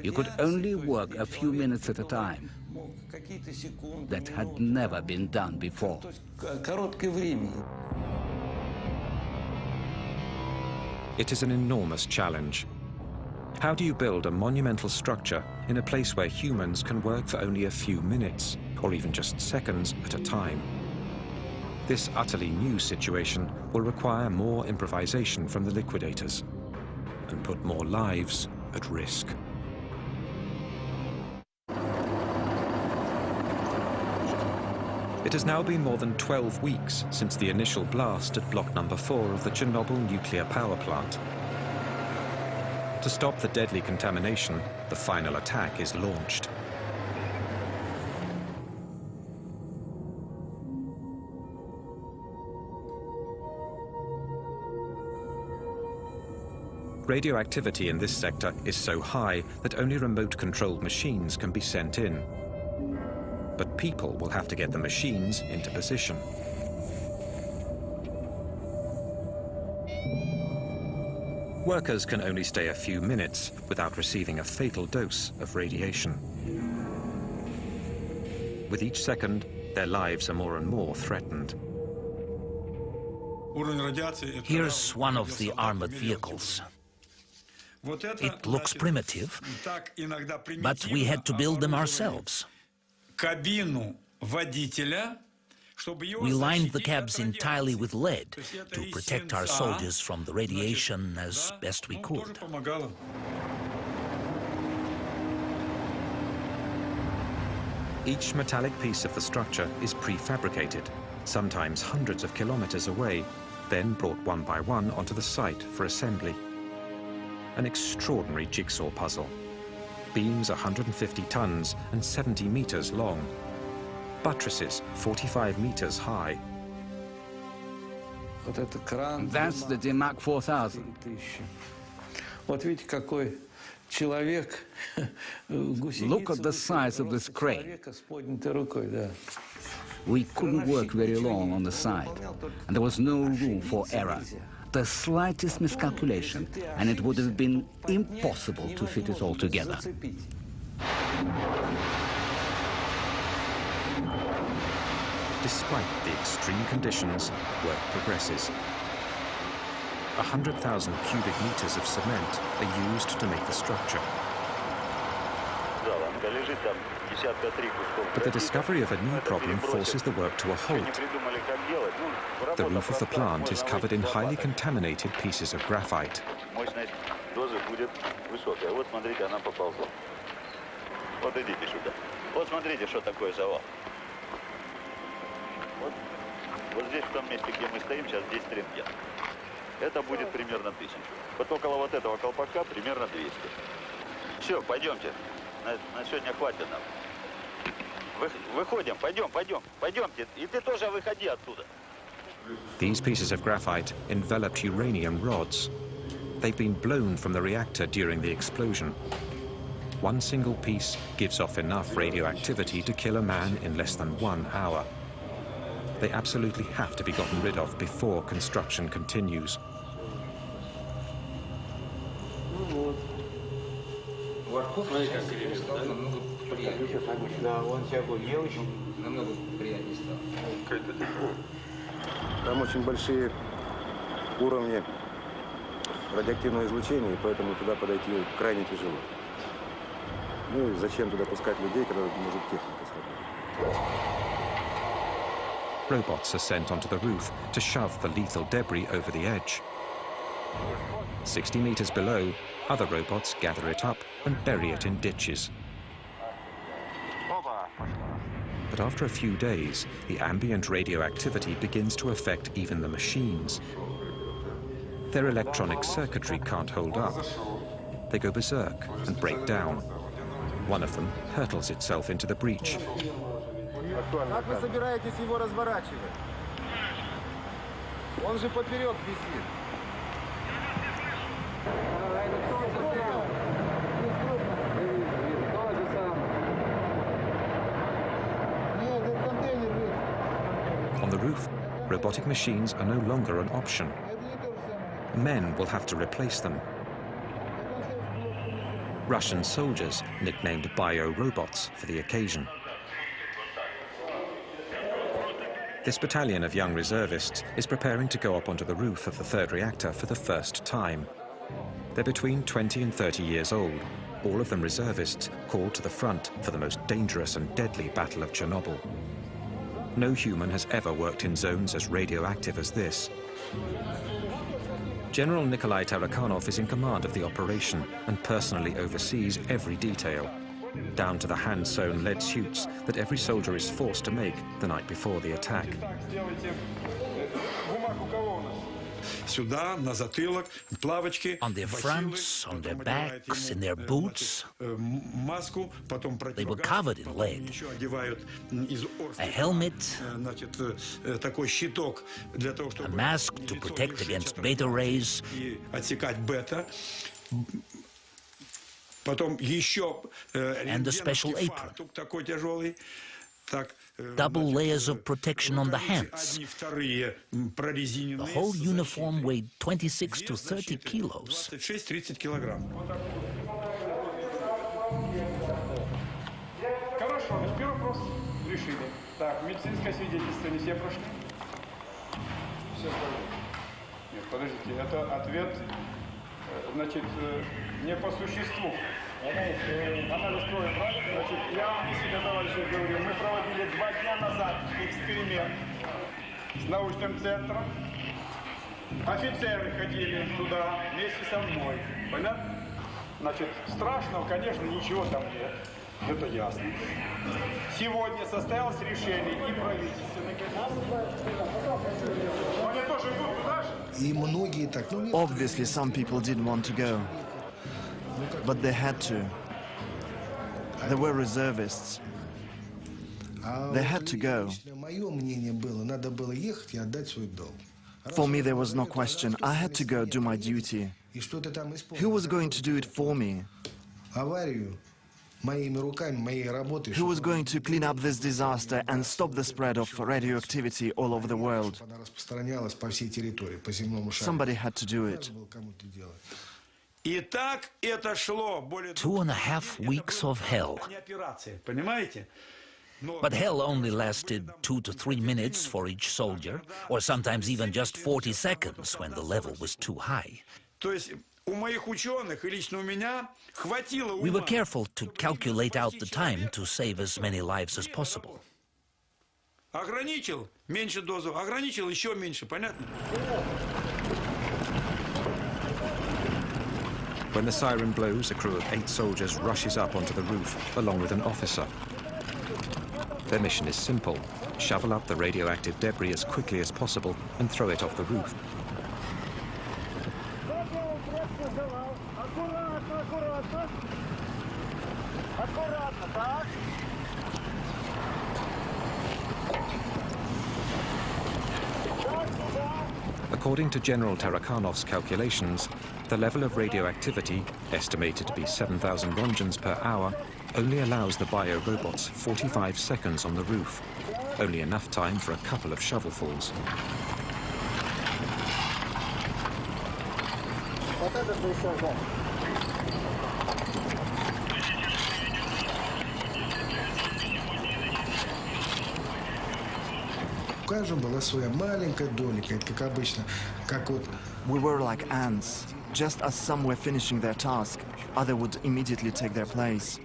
You could only work a few minutes at a time. That had never been done before. It is an enormous challenge. How do you build a monumental structure in a place where humans can work for only a few minutes, or even just seconds at a time? This utterly new situation will require more improvisation from the liquidators and put more lives at risk. It has now been more than 12 weeks since the initial blast at block number 4 of the Chernobyl nuclear power plant. To stop the deadly contamination, the final attack is launched. Radioactivity in this sector is so high that only remote-controlled machines can be sent in. But people will have to get the machines into position. Workers can only stay a few minutes without receiving a fatal dose of radiation. With each second, their lives are more and more threatened. Here's one of the armored vehicles. It looks primitive, but we had to build them ourselves. We lined the cabs entirely with lead to protect our soldiers from the radiation as best we could. Each metallic piece of the structure is prefabricated, sometimes hundreds of kilometers away, then brought one by one onto the site for assembly. An extraordinary jigsaw puzzle. Beams 150 tons and 70 meters long. Buttresses 45 meters high. That's the Dimak 4000. Look at the size of this crane. We couldn't work very long on the side, and there was no room for error. The slightest miscalculation, and it would have been impossible to fit it all together. Despite the extreme conditions, work progresses. 100,000 cubic meters of cement are used to make the structure. But the discovery of a new problem forces the work to a halt. The roof of the plant is covered in highly contaminated pieces of graphite. Вот здесь, в том месте, где мы стоим, сейчас 10 рентген. Это будет примерно 1000. Вот около вот этого колпака примерно 200. Все, пойдемте. На сегодня хватит нам. Выходим, пойдемте. И ты тоже выходи оттуда. These pieces of graphite enveloped uranium rods. They've been blown from the reactor during the explosion. One single piece gives off enough radioactivity to kill a man in less than 1 hour. They absolutely have to be gotten rid of before construction continues. Там очень большие уровни радиоактивного излучения, и поэтому туда подойти крайне тяжело. Ну и зачем туда пускать людей, когда может техника сработать? Robots are sent onto the roof to shove the lethal debris over the edge. 60 meters below, other robots gather it up and bury it in ditches. But after a few days, the ambient radioactivity begins to affect even the machines. Their electronic circuitry can't hold up. They go berserk and break down. One of them hurtles itself into the breach. Как вы собираетесь его разворачивать? Он же поперек висит. On the roof, robotic machines are no longer an option. Men will have to replace them. Russian soldiers nicknamed bio-robots for the occasion. This battalion of young reservists is preparing to go up onto the roof of the third reactor for the first time. They're between 20 and 30 years old, all of them reservists called to the front for the most dangerous and deadly Battle of Chernobyl. No human has ever worked in zones as radioactive as this. General Nikolai Tarakanov is in command of the operation and personally oversees every detail. down to the hand-sewn lead suits that every soldier is forced to make the night before the attack. On their fronts, on their backs, in their boots, they were covered in lead. A helmet, a mask to protect against beta rays, and a special apron. Double layers of protection on the hands. The whole uniform weighed 26 to 30 kilos. Хорошо, значит, первый вопрос решили. Так, медицинское свидетельство не все прошли? Все прошли. Нет, подождите, это ответ, значит, не по существу. Анализ крови, правильно? Значит, я себе, товарищи, говорю, мы проводили 2 дня назад эксперимент с научным центром. Офицеры ходили туда вместе со мной. Понятно? Значит, страшного, конечно, ничего там нет. Это ясно. Сегодня состоялось решение и правительственное. Они тоже идут туда же? Obviously, some people didn't want to go, but they had to. They were reservists. They had to go. For me, there was no question. I had to go do my duty. Who was going to do it for me? Who was going to clean up this disaster and stop the spread of radioactivity all over the world? Somebody had to do it. 2.5 weeks of hell. But hell only lasted 2 to 3 minutes for each soldier, or sometimes even just 40 seconds when the level was too high. We were careful to calculate out the time to save as many lives as possible. When the siren blows, a crew of 8 soldiers rushes up onto the roof, along with an officer. Their mission is simple: shovel up the radioactive debris as quickly as possible and throw it off the roof. According to General Tarakanov's calculations, the level of radioactivity, estimated to be 7,000 rongens per hour, only allows the bio-robots 45 seconds on the roof, only enough time for a couple of shovelfuls. We were like ants. Just as some were finishing their task, others would immediately take their place.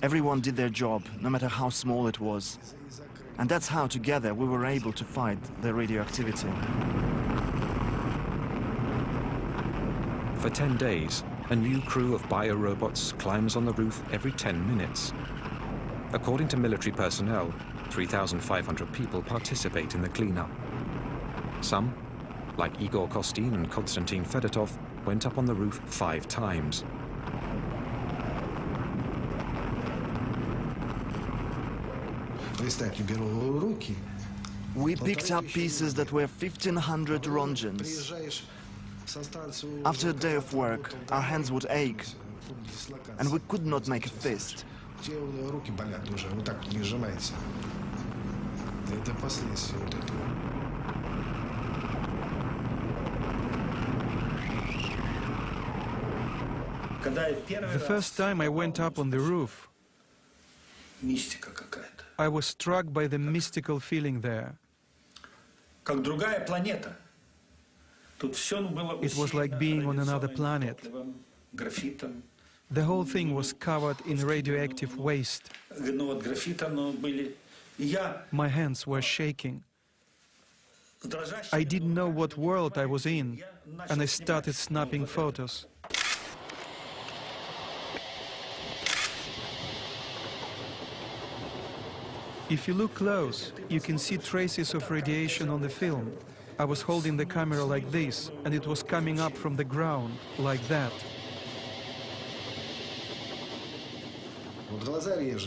Everyone did their job, no matter how small it was. And that's how, together, we were able to fight the radioactivity. For 10 days, a new crew of bio-robots climbs on the roof every 10 minutes. According to military personnel, 3,500 people participate in the cleanup. Some, like Igor Kostin and Konstantin Fedotov, went up on the roof 5 times. We picked up pieces that were 1,500 rongens. After a day of work, our hands would ache, and we could not make a fist. The first time I went up on the roof, I was struck by the mystical feeling there. It was like being on another planet. The whole thing was covered in radioactive waste. My hands were shaking. I didn't know what world I was in, and I started snapping photos. If you look close, you can see traces of radiation on the film. I was holding the camera like this, and it was coming up from the ground, like that.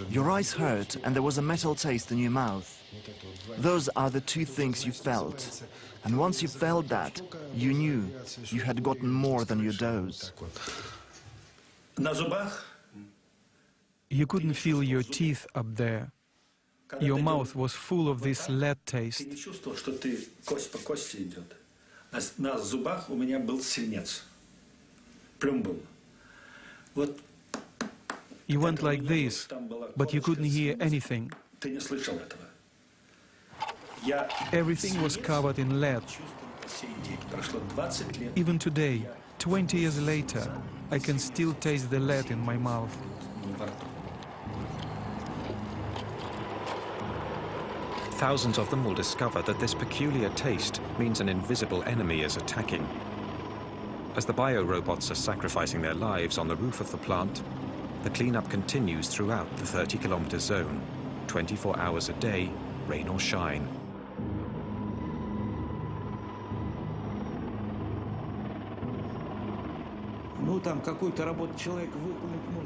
Your eyes hurt and there was a metal taste in your mouth. Those are the two things you felt. And once you felt that, you knew you had gotten more than your dose. You couldn't feel your teeth up there. Your mouth was full of this lead taste. You went like this, but you couldn't hear anything. Everything was covered in lead. Even today, 20 years later, I can still taste the lead in my mouth. Thousands of them will discover that this peculiar taste means an invisible enemy is attacking. As the biorobots are sacrificing their lives on the roof of the plant, the cleanup continues throughout the 30-kilometer zone, 24 hours a day, rain or shine.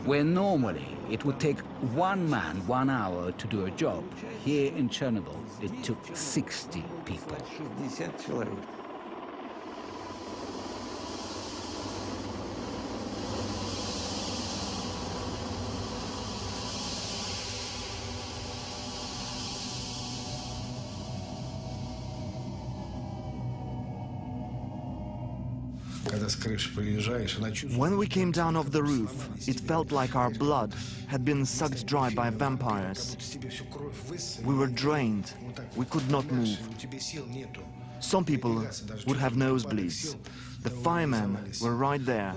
Where normally it would take one man 1 hour to do a job, here in Chernobyl it took 60 people. When we came down off the roof, it felt like our blood had been sucked dry by vampires. We were drained. We could not move. Some people would have nosebleeds. The firemen were right there.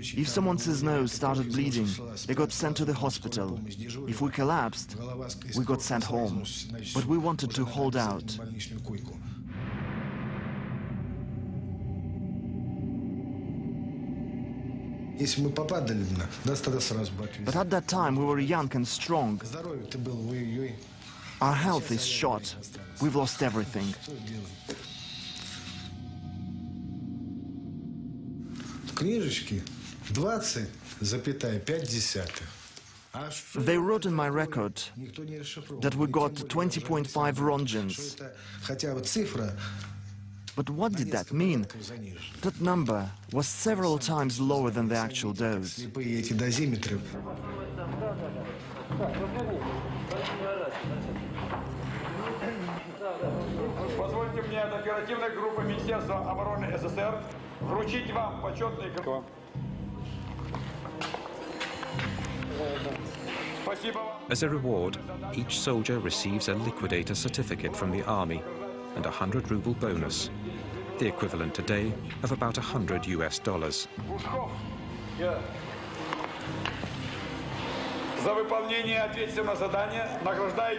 If someone's nose started bleeding, they got sent to the hospital. If we collapsed, we got sent home. But we wanted to hold out. But at that time we were young and strong. Our health is shot. We've lost everything. They wrote in my record that we got 20.5 Rongens. But what did that mean? That number was several times lower than the actual dose. Позвольте мне от оперативной группы Министерства обороны СССР вручить вам почетный грамоту. As a reward, each soldier receives a liquidator certificate from the army and a 100-ruble bonus, the equivalent today of about $100 US.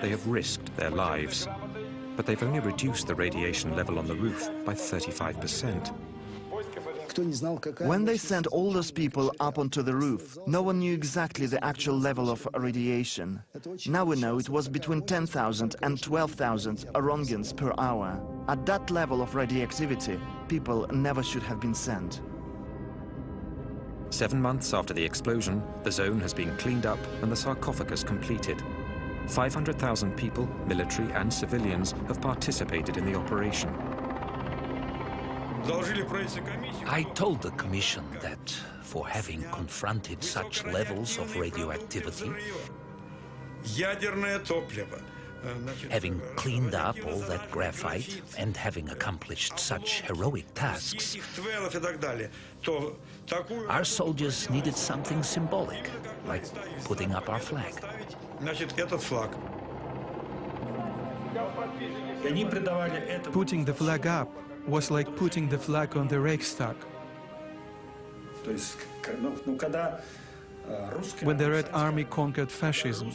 They have risked their lives, but they've only reduced the radiation level on the roof by 35%. When they sent all those people up onto the roof, no one knew exactly the actual level of radiation. Now we know it was between 10,000 and 12,000 Rongens per hour. At that level of radioactivity, people never should have been sent. 7 months after the explosion, the zone has been cleaned up and the sarcophagus completed. 500,000 people, military and civilians, have participated in the operation. I told the commission that for having confronted such levels of radioactivity, having cleaned up all that graphite and having accomplished such heroic tasks, our soldiers needed something symbolic, like putting up our flag. Putting the flag up was like putting the flag on the Reichstag. When the Red Army conquered fascism,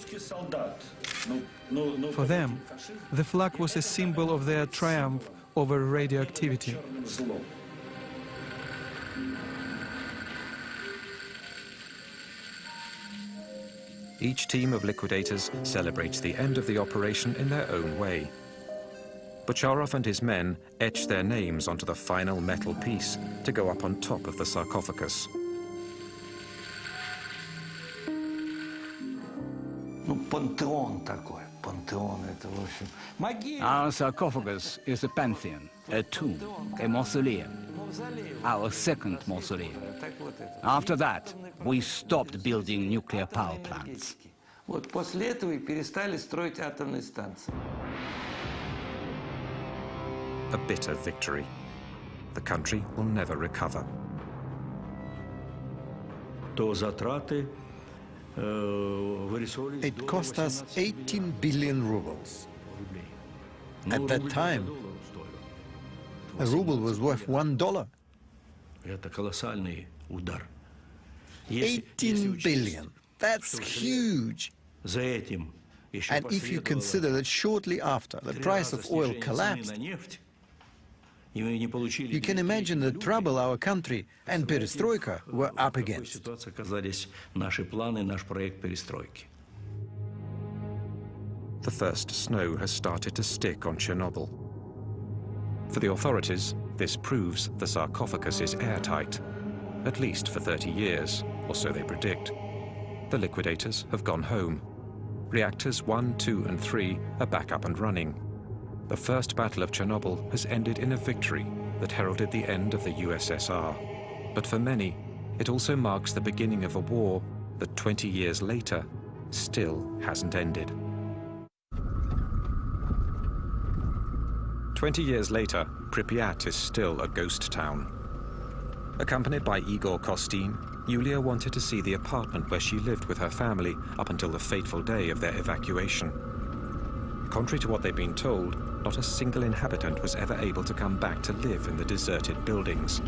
for them, the flag was a symbol of their triumph over radioactivity. Each team of liquidators celebrates the end of the operation in their own way. Bocharov and his men etch their names onto the final metal piece to go up on top of the sarcophagus. Our sarcophagus is a pantheon, a tomb, a mausoleum. Our second mausoleum. After that, we stopped building nuclear power plants. A bitter victory. The country will never recover. It cost us 18 billion rubles. At that time, a ruble was worth $1. 18 billion. That's huge. And if you consider that shortly after the price of oil collapsed, you can imagine the trouble our country and perestroika were up against. The first snow has started to stick on Chernobyl. For the authorities, this proves the sarcophagus is airtight, at least for 30 years, or so they predict. The liquidators have gone home. Reactors 1, 2, and 3 are back up and running. The first Battle of Chernobyl has ended in a victory that heralded the end of the USSR. But for many, it also marks the beginning of a war that 20 years later still hasn't ended. 20 years later, Pripyat is still a ghost town. Accompanied by Igor Kostin, Yulia wanted to see the apartment where she lived with her family up until the fateful day of their evacuation. Contrary to what they've been told, not a single inhabitant was ever able to come back to live in the deserted buildings.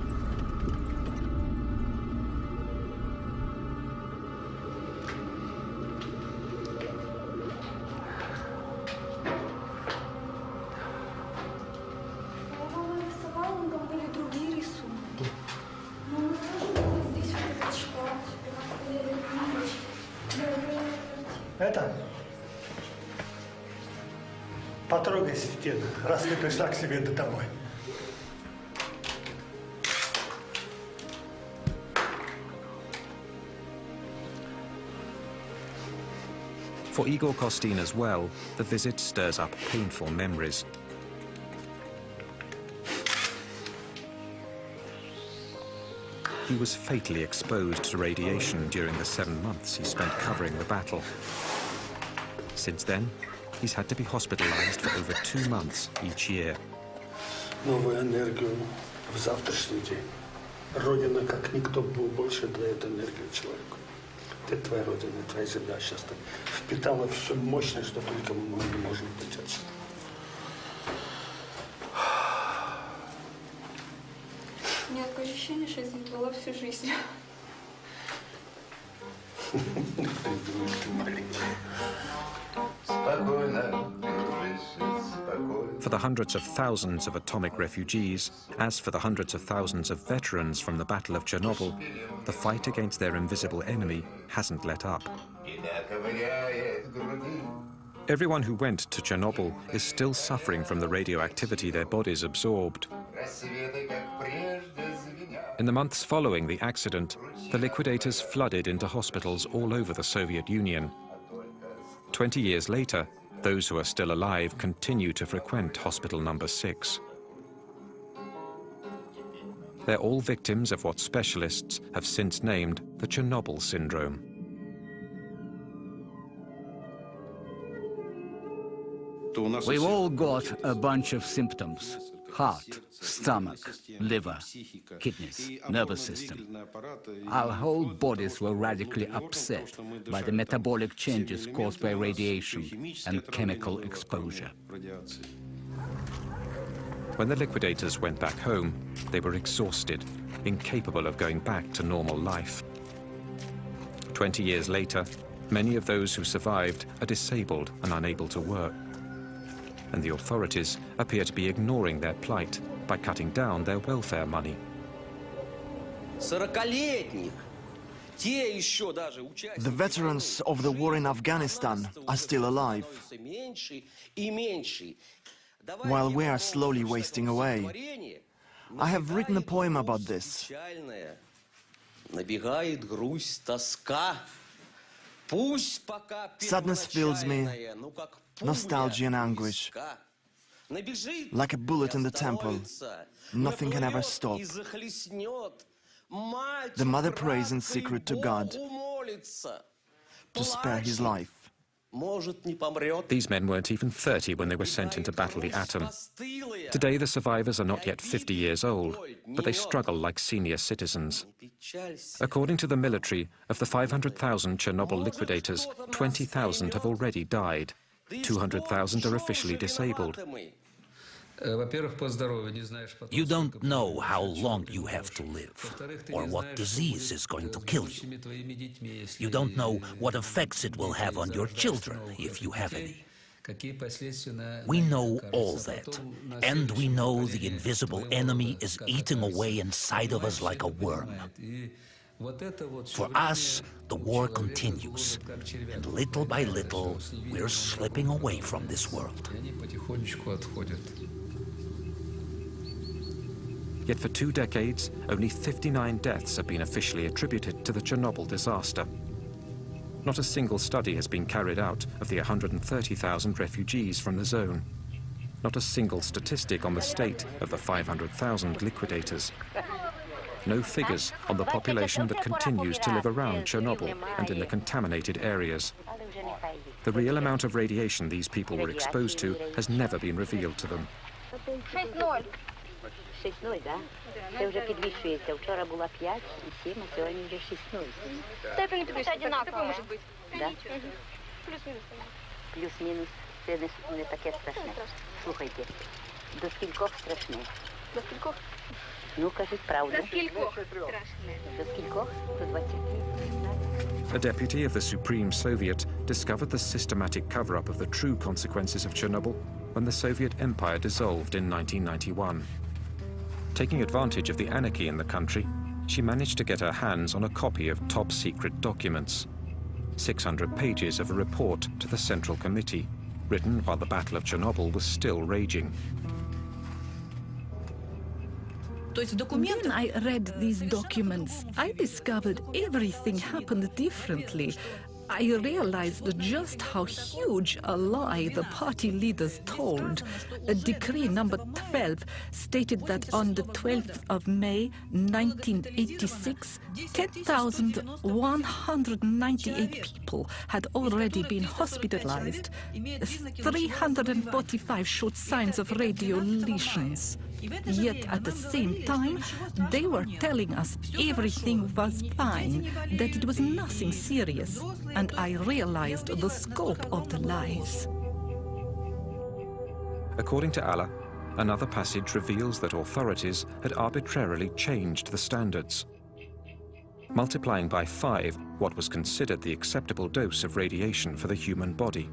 Потрогай стену, раз ты пришла к себе домой. For Igor Kostin as well, the visit stirs up painful memories. He was fatally exposed to radiation during the 7 months he spent covering the battle. Since then, he's had to be hospitalized for over 2 months each year. Новую энергию в завтрашний день. Родина, как никто, был больше дает энергию человеку. Это твоя родина, твоя земля сейчас впитала все мощное, что только мы можем впитать. У меня такое ощущение, что здесь была всю жизнь. For the hundreds of thousands of atomic refugees, as for the hundreds of thousands of veterans from the Battle of Chernobyl, the fight against their invisible enemy hasn't let up. Everyone who went to Chernobyl is still suffering from the radioactivity their bodies absorbed. In the months following the accident, the liquidators flooded into hospitals all over the Soviet Union. 20 years later, those who are still alive continue to frequent Hospital Number 6. They're all victims of what specialists have since named the Chernobyl syndrome. We've all got a bunch of symptoms: heart, stomach, liver, kidneys, nervous system. Our whole bodies were radically upset by the metabolic changes caused by radiation and chemical exposure. When the liquidators went back home, they were exhausted, incapable of going back to normal life. 20 years later, many of those who survived are disabled and unable to work. And the authorities appear to be ignoring their plight by cutting down their welfare money. The veterans of the war in Afghanistan are still alive, while we are slowly wasting away. I have written a poem about this. Sadness fills me, nostalgia and anguish. Like a bullet in the temple, nothing can ever stop. The mother prays in secret to God to spare his life. These men weren't even 30 when they were sent in to battle the atom. Today, the survivors are not yet 50 years old, but they struggle like senior citizens. According to the military, of the 500,000 Chernobyl liquidators, 20,000 have already died. 200,000 are officially disabled. You don't know how long you have to live, or what disease is going to kill you. You don't know what effects it will have on your children, if you have any. We know all that, and we know the invisible enemy is eating away inside of us like a worm. For us, the war continues, and little by little, we're slipping away from this world. Yet for 2 decades, only 59 deaths have been officially attributed to the Chernobyl disaster. Not a single study has been carried out of the 130,000 refugees from the zone. Not a single statistic on the state of the 500,000 liquidators. No figures on the population that continues to live around Chernobyl and in the contaminated areas. The real amount of radiation these people were exposed to has never been revealed to them. 6-0, да? Це вже підвищується. Вчора була 5 і 7, а сьогодні вже 6-0. Степень тобі одинаково може бути. Да? Плюс-мінус. Це не таке страшне. Слухайте, до скількох страшне? До скількох? Ну, кажіть правду. До скількох страшне? До скількох? До 20. A deputy of the Supreme Soviet discovered the systematic cover-up of the true consequences of Chernobyl when the Soviet Empire dissolved in 1991. Taking advantage of the anarchy in the country, she managed to get her hands on a copy of top-secret documents. 600 pages of a report to the Central Committee, written while the Battle of Chernobyl was still raging. When I read these documents, I discovered everything happened differently. I realized just how huge a lie the party leaders told. Decree number 12 stated that on the 12th of May 1986, 10,198 people had already been hospitalized. 345 showed signs of radio lesions. Yet at the same time, they were telling us everything was fine, that it was nothing serious, and I realized the scope of the lies. According to Allah, another passage reveals that authorities had arbitrarily changed the standards, multiplying by 5 what was considered the acceptable dose of radiation for the human body.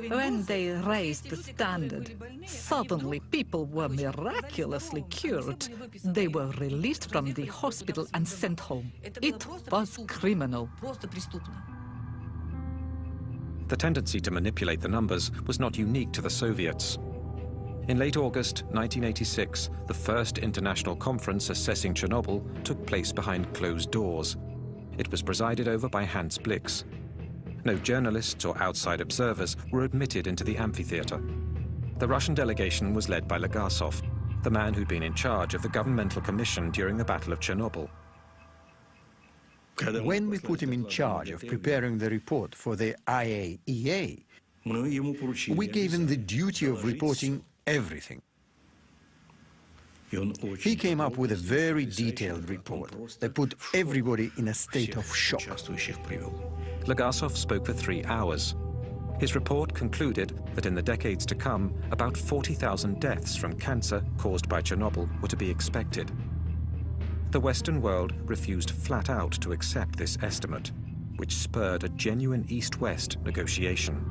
When they raised the standard, suddenly people were miraculously cured. They were released from the hospital and sent home. It was criminal. The tendency to manipulate the numbers was not unique to the Soviets. In late August 1986, the first international conference assessing Chernobyl took place behind closed doors. It was presided over by Hans Blix. No journalists or outside observers were admitted into the amphitheater. The Russian delegation was led by Legasov, the man who'd been in charge of the governmental commission during the Battle of Chernobyl. When we put him in charge of preparing the report for the IAEA, we gave him the duty of reporting everything. He came up with a very detailed report that put everybody in a state of shock. Legasov spoke for 3 hours. His report concluded that in the decades to come, about 40,000 deaths from cancer caused by Chernobyl were to be expected. The Western world refused flat out to accept this estimate, which spurred a genuine East-West negotiation.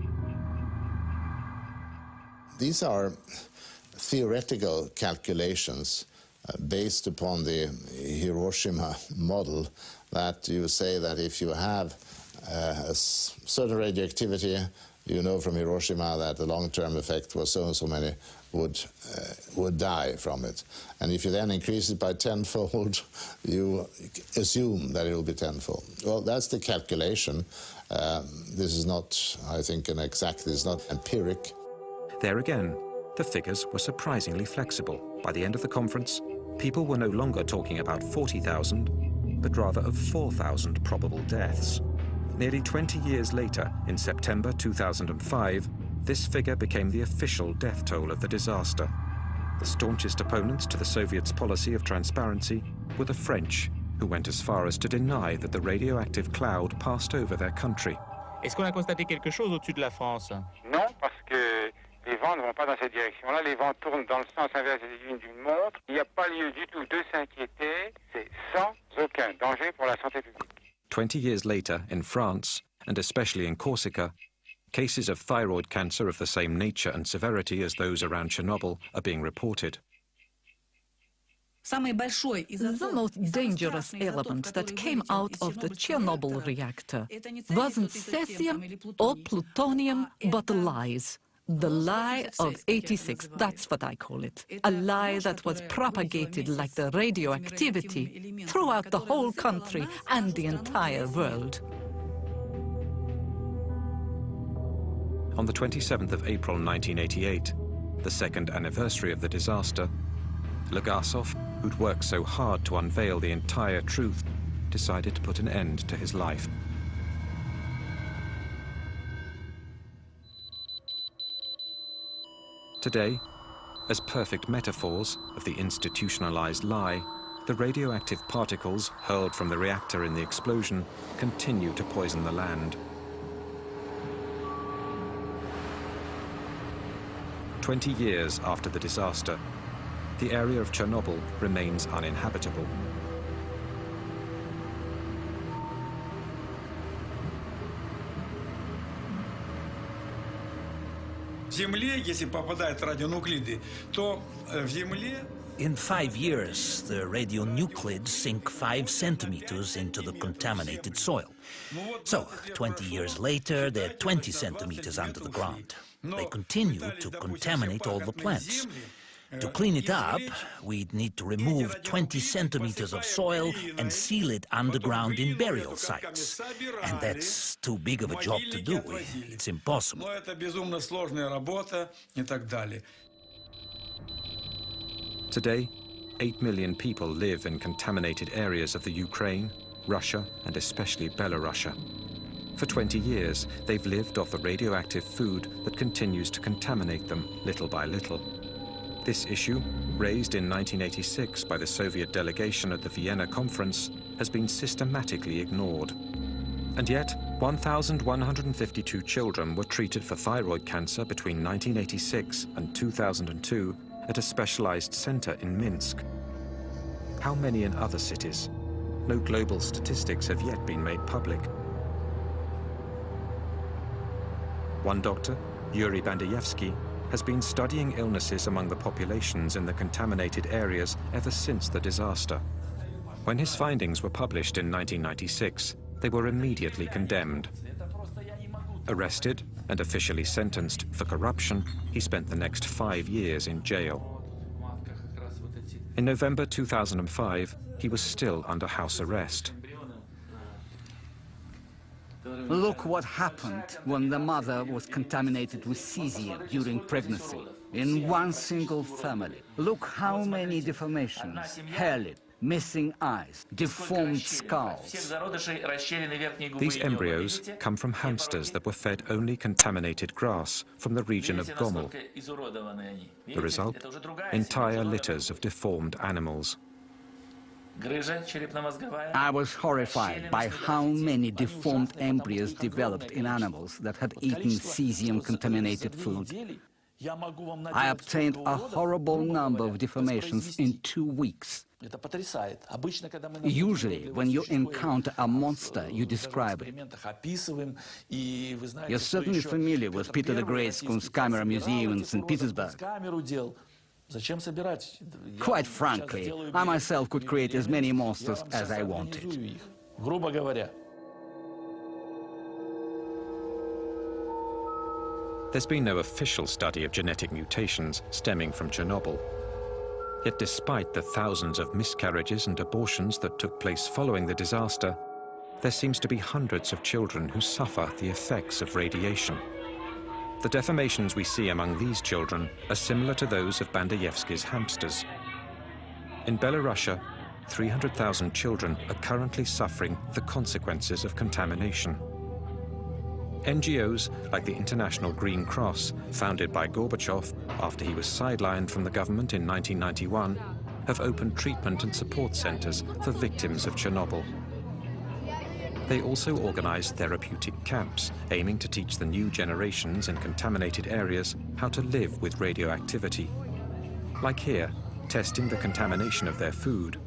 These are theoretical calculations based upon the Hiroshima model, that you say that if you have a certain radioactivity, you know from Hiroshima that the long-term effect was so and so many would die from it. And if you then increase it by tenfold, you assume that it will be tenfold. Well, that's the calculation. This is not, I think, this is not empiric. There again, the figures were surprisingly flexible. By the end of the conference, people were no longer talking about 40,000, but rather of 4,000 probable deaths. Nearly 20 years later, in September 2005, this figure became the official death toll of the disaster. The staunchest opponents to the Soviets' policy of transparency were the French, who went as far as to deny that the radioactive cloud passed over their country. Est-ce qu'on a constaté quelque chose au-dessus de la France? Non, parce que les vents ne vont pas dans cette direction-là. Les vents tournent dans le sens inverse des aiguilles d'une montre. Il n'y a pas lieu du tout de s'inquiéter. C'est sans aucun danger pour la santé publique. 20 years later, in France, and especially in Corsica, cases of thyroid cancer of the same nature and severity as those around Chernobyl are being reported. The most dangerous element that came out of the Chernobyl reactor wasn't cesium or plutonium, but lies. The lie of 86, that's what I call it. A lie that was propagated like the radioactivity throughout the whole country and the entire world. On the 27th of April 1988, the second anniversary of the disaster, Legasov, who'd worked so hard to unveil the entire truth, decided to put an end to his life. Today, as perfect metaphors of the institutionalized lie, the radioactive particles hurled from the reactor in the explosion continue to poison the land. 20 years after the disaster, the area of Chernobyl remains uninhabitable. In 5 years, the radionuclides sink 5 centimeters into the contaminated soil. So, 20 years later, they're 20 centimeters under the ground. They continue to contaminate all the plants. To clean it up, we'd need to remove 20 centimeters of soil and seal it underground in burial sites. And that's too big of a job to do. It's impossible. Today, 8 million people live in contaminated areas of the Ukraine, Russia, and especially Belarus. For 20 years, they've lived off the radioactive food that continues to contaminate them little by little. This issue, raised in 1986 by the Soviet delegation at the Vienna conference, has been systematically ignored. And yet, 1,152 children were treated for thyroid cancer between 1986 and 2002 at a specialized center in Minsk. How many in other cities? No global statistics have yet been made public. One doctor, Yuri Bandayevsky, has been studying illnesses among the populations in the contaminated areas ever since the disaster. When his findings were published in 1996, they were immediately condemned. Arrested and officially sentenced for corruption, he spent the next 5 years in jail. In November 2005, he was still under house arrest. Look what happened when the mother was contaminated with cesium during pregnancy, in one single family. Look how many deformations, hair lip, missing eyes, deformed skulls. These embryos come from hamsters that were fed only contaminated grass from the region of Gomel. The result? Entire litters of deformed animals. I was horrified by how many deformed embryos developed in animals that had eaten cesium-contaminated food. I obtained a horrible number of deformations in 2 weeks. Usually, when you encounter a monster, you describe it. You're certainly familiar with Peter the Great's Kunstkamera Museum in St. Petersburg. Quite frankly, I myself could create as many monsters as I wanted. There's been no official study of genetic mutations stemming from Chernobyl. Yet despite the thousands of miscarriages and abortions that took place following the disaster, there seems to be hundreds of children who suffer the effects of radiation. The deformations we see among these children are similar to those of Bandayevsky's hamsters. In Belarusia, 300,000 children are currently suffering the consequences of contamination. NGOs like the International Green Cross, founded by Gorbachev after he was sidelined from the government in 1991, have opened treatment and support centers for victims of Chernobyl. They also organize therapeutic camps, aiming to teach the new generations in contaminated areas how to live with radioactivity. Like here, testing the contamination of their food.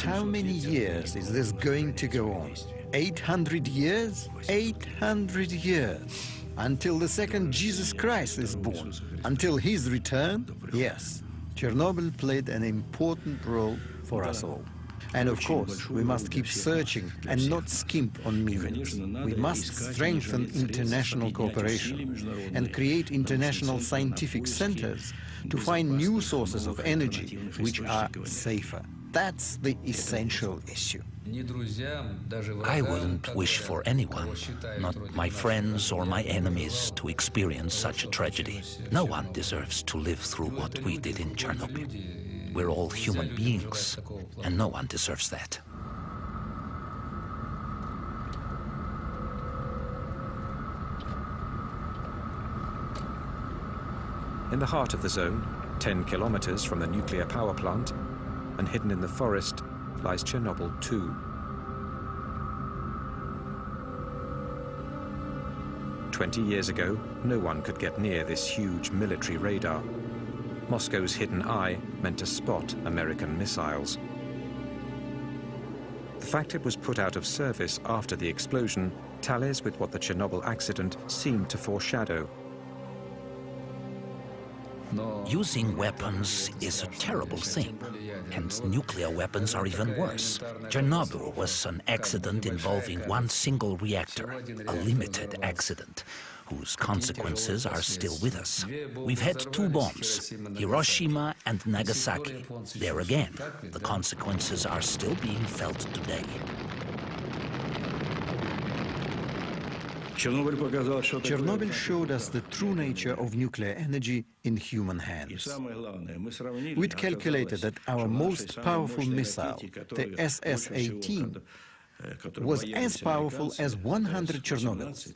How many years is this going to go on? 800 years? 800 years. Until the second Jesus Christ is born. Until his return? Yes. Chernobyl played an important role for us all. And of course, we must keep searching and not skimp on means. We must strengthen international cooperation and create international scientific centers to find new sources of energy which are safer. That's the essential issue. I wouldn't wish for anyone, not my friends or my enemies, to experience such a tragedy. No one deserves to live through what we did in Chernobyl. We're all human beings, and no one deserves that. In the heart of the zone, 10 kilometers from the nuclear power plant, and hidden in the forest, lies Chernobyl 2. 20 years ago, no one could get near this huge military radar. Moscow's hidden eye meant to spot American missiles. The fact it was put out of service after the explosion tallies with what the Chernobyl accident seemed to foreshadow. Using weapons is a terrible thing, and nuclear weapons are even worse. Chernobyl was an accident involving one single reactor, a limited accident, whose consequences are still with us. We've had 2 bombs, Hiroshima and Nagasaki. There again, the consequences are still being felt today. Chernobyl showed us the true nature of nuclear energy in human hands. We'd calculated that our most powerful missile, the SS-18, was as powerful as 100 Chernobyls.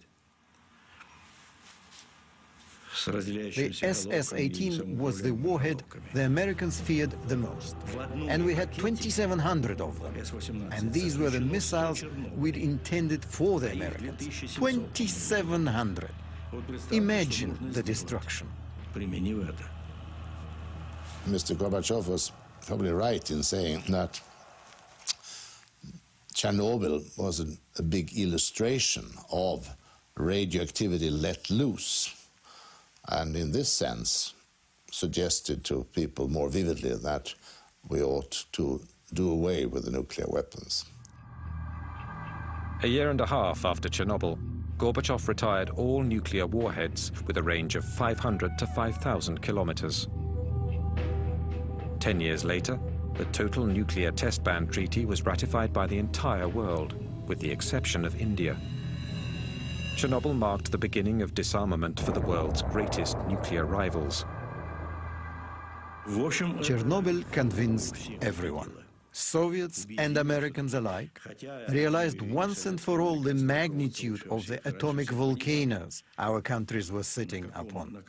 The SS-18 was the warhead the Americans feared the most, and we had 2,700 of them. And these were the missiles we'd intended for the Americans. 2,700. Imagine the destruction. Mr. Gorbachev was probably right in saying that Chernobyl was a big illustration of radioactivity let loose. And in this sense, suggested to people more vividly that we ought to do away with the nuclear weapons. A year and a half after Chernobyl, Gorbachev retired all nuclear warheads with a range of 500 to 5,000 kilometers. 10 years later, the Total Nuclear Test Ban Treaty was ratified by the entire world, with the exception of India. Chernobyl marked the beginning of disarmament for the world's greatest nuclear rivals. Chernobyl convinced everyone. Soviets and Americans alike realized once and for all the magnitude of the atomic volcanoes our countries were sitting upon.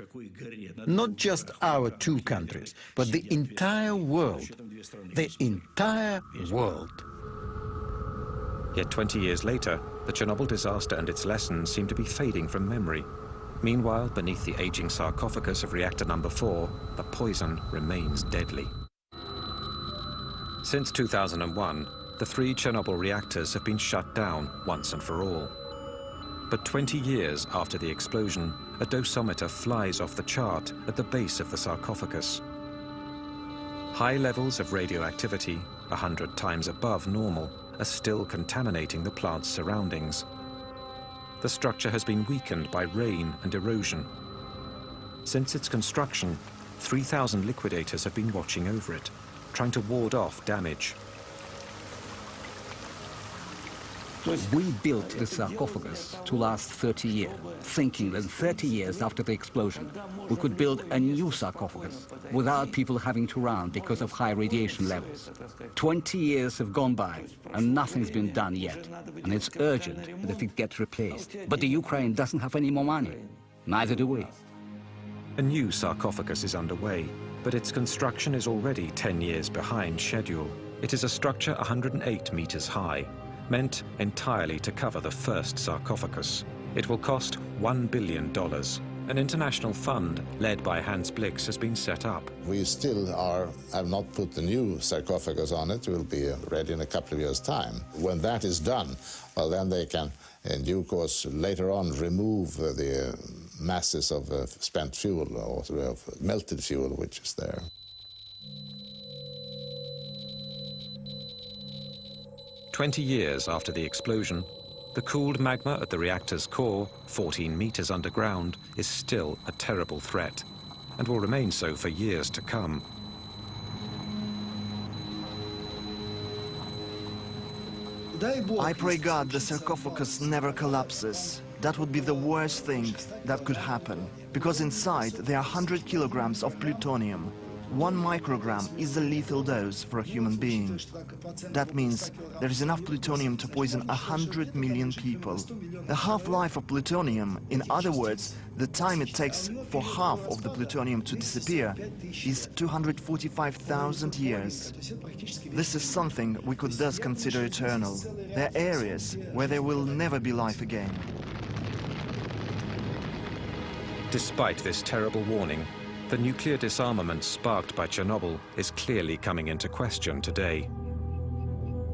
Not just our 2 countries, but the entire world. The entire world. Yet 20 years later, the Chernobyl disaster and its lessons seem to be fading from memory. Meanwhile, beneath the aging sarcophagus of reactor number 4, the poison remains deadly. Since 2001, the 3 Chernobyl reactors have been shut down once and for all. But 20 years after the explosion, a dosimeter flies off the chart at the base of the sarcophagus. High levels of radioactivity, 100 times above normal, are still contaminating the plant's surroundings. The structure has been weakened by rain and erosion. Since its construction, 3,000 liquidators have been watching over it, trying to ward off damage. We built the sarcophagus to last 30 years, thinking that 30 years after the explosion, we could build a new sarcophagus without people having to run because of high radiation levels. 20 years have gone by and nothing's been done yet, and it's urgent that it gets replaced. But the Ukraine doesn't have any more money. Neither do we. A new sarcophagus is underway, but its construction is already 10 years behind schedule. It is a structure 108 meters high, meant entirely to cover the first sarcophagus. It will cost $1 billion. An international fund led by Hans Blix has been set up. We still have not put the new sarcophagus on it. It will be ready in a couple of years' time. When that is done, well, then they can, in due course, later on remove the masses of spent fuel or of melted fuel which is there. "20 years after the explosion, the cooled magma at the reactor's core, 14 meters underground, is still a terrible threat and will remain so for years to come. I pray God the sarcophagus never collapses. That would be the worst thing that could happen, because inside there are 100 kilograms of plutonium. 1 microgram is a lethal dose for a human being. That means there is enough plutonium to poison 100 million people. The half-life of plutonium, in other words, the time it takes for half of the plutonium to disappear, is 245,000 years. This is something we could thus consider eternal. There are areas where there will never be life again. Despite this terrible warning, the nuclear disarmament sparked by Chernobyl is clearly coming into question today.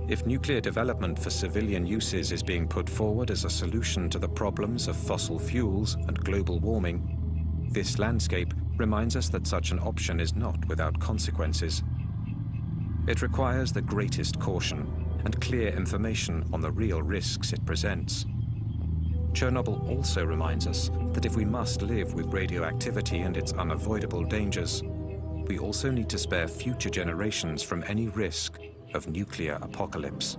If nuclear development for civilian uses is being put forward as a solution to the problems of fossil fuels and global warming, this landscape reminds us that such an option is not without consequences. It requires the greatest caution and clear information on the real risks it presents. Chernobyl also reminds us that if we must live with radioactivity and its unavoidable dangers, we also need to spare future generations from any risk of nuclear apocalypse.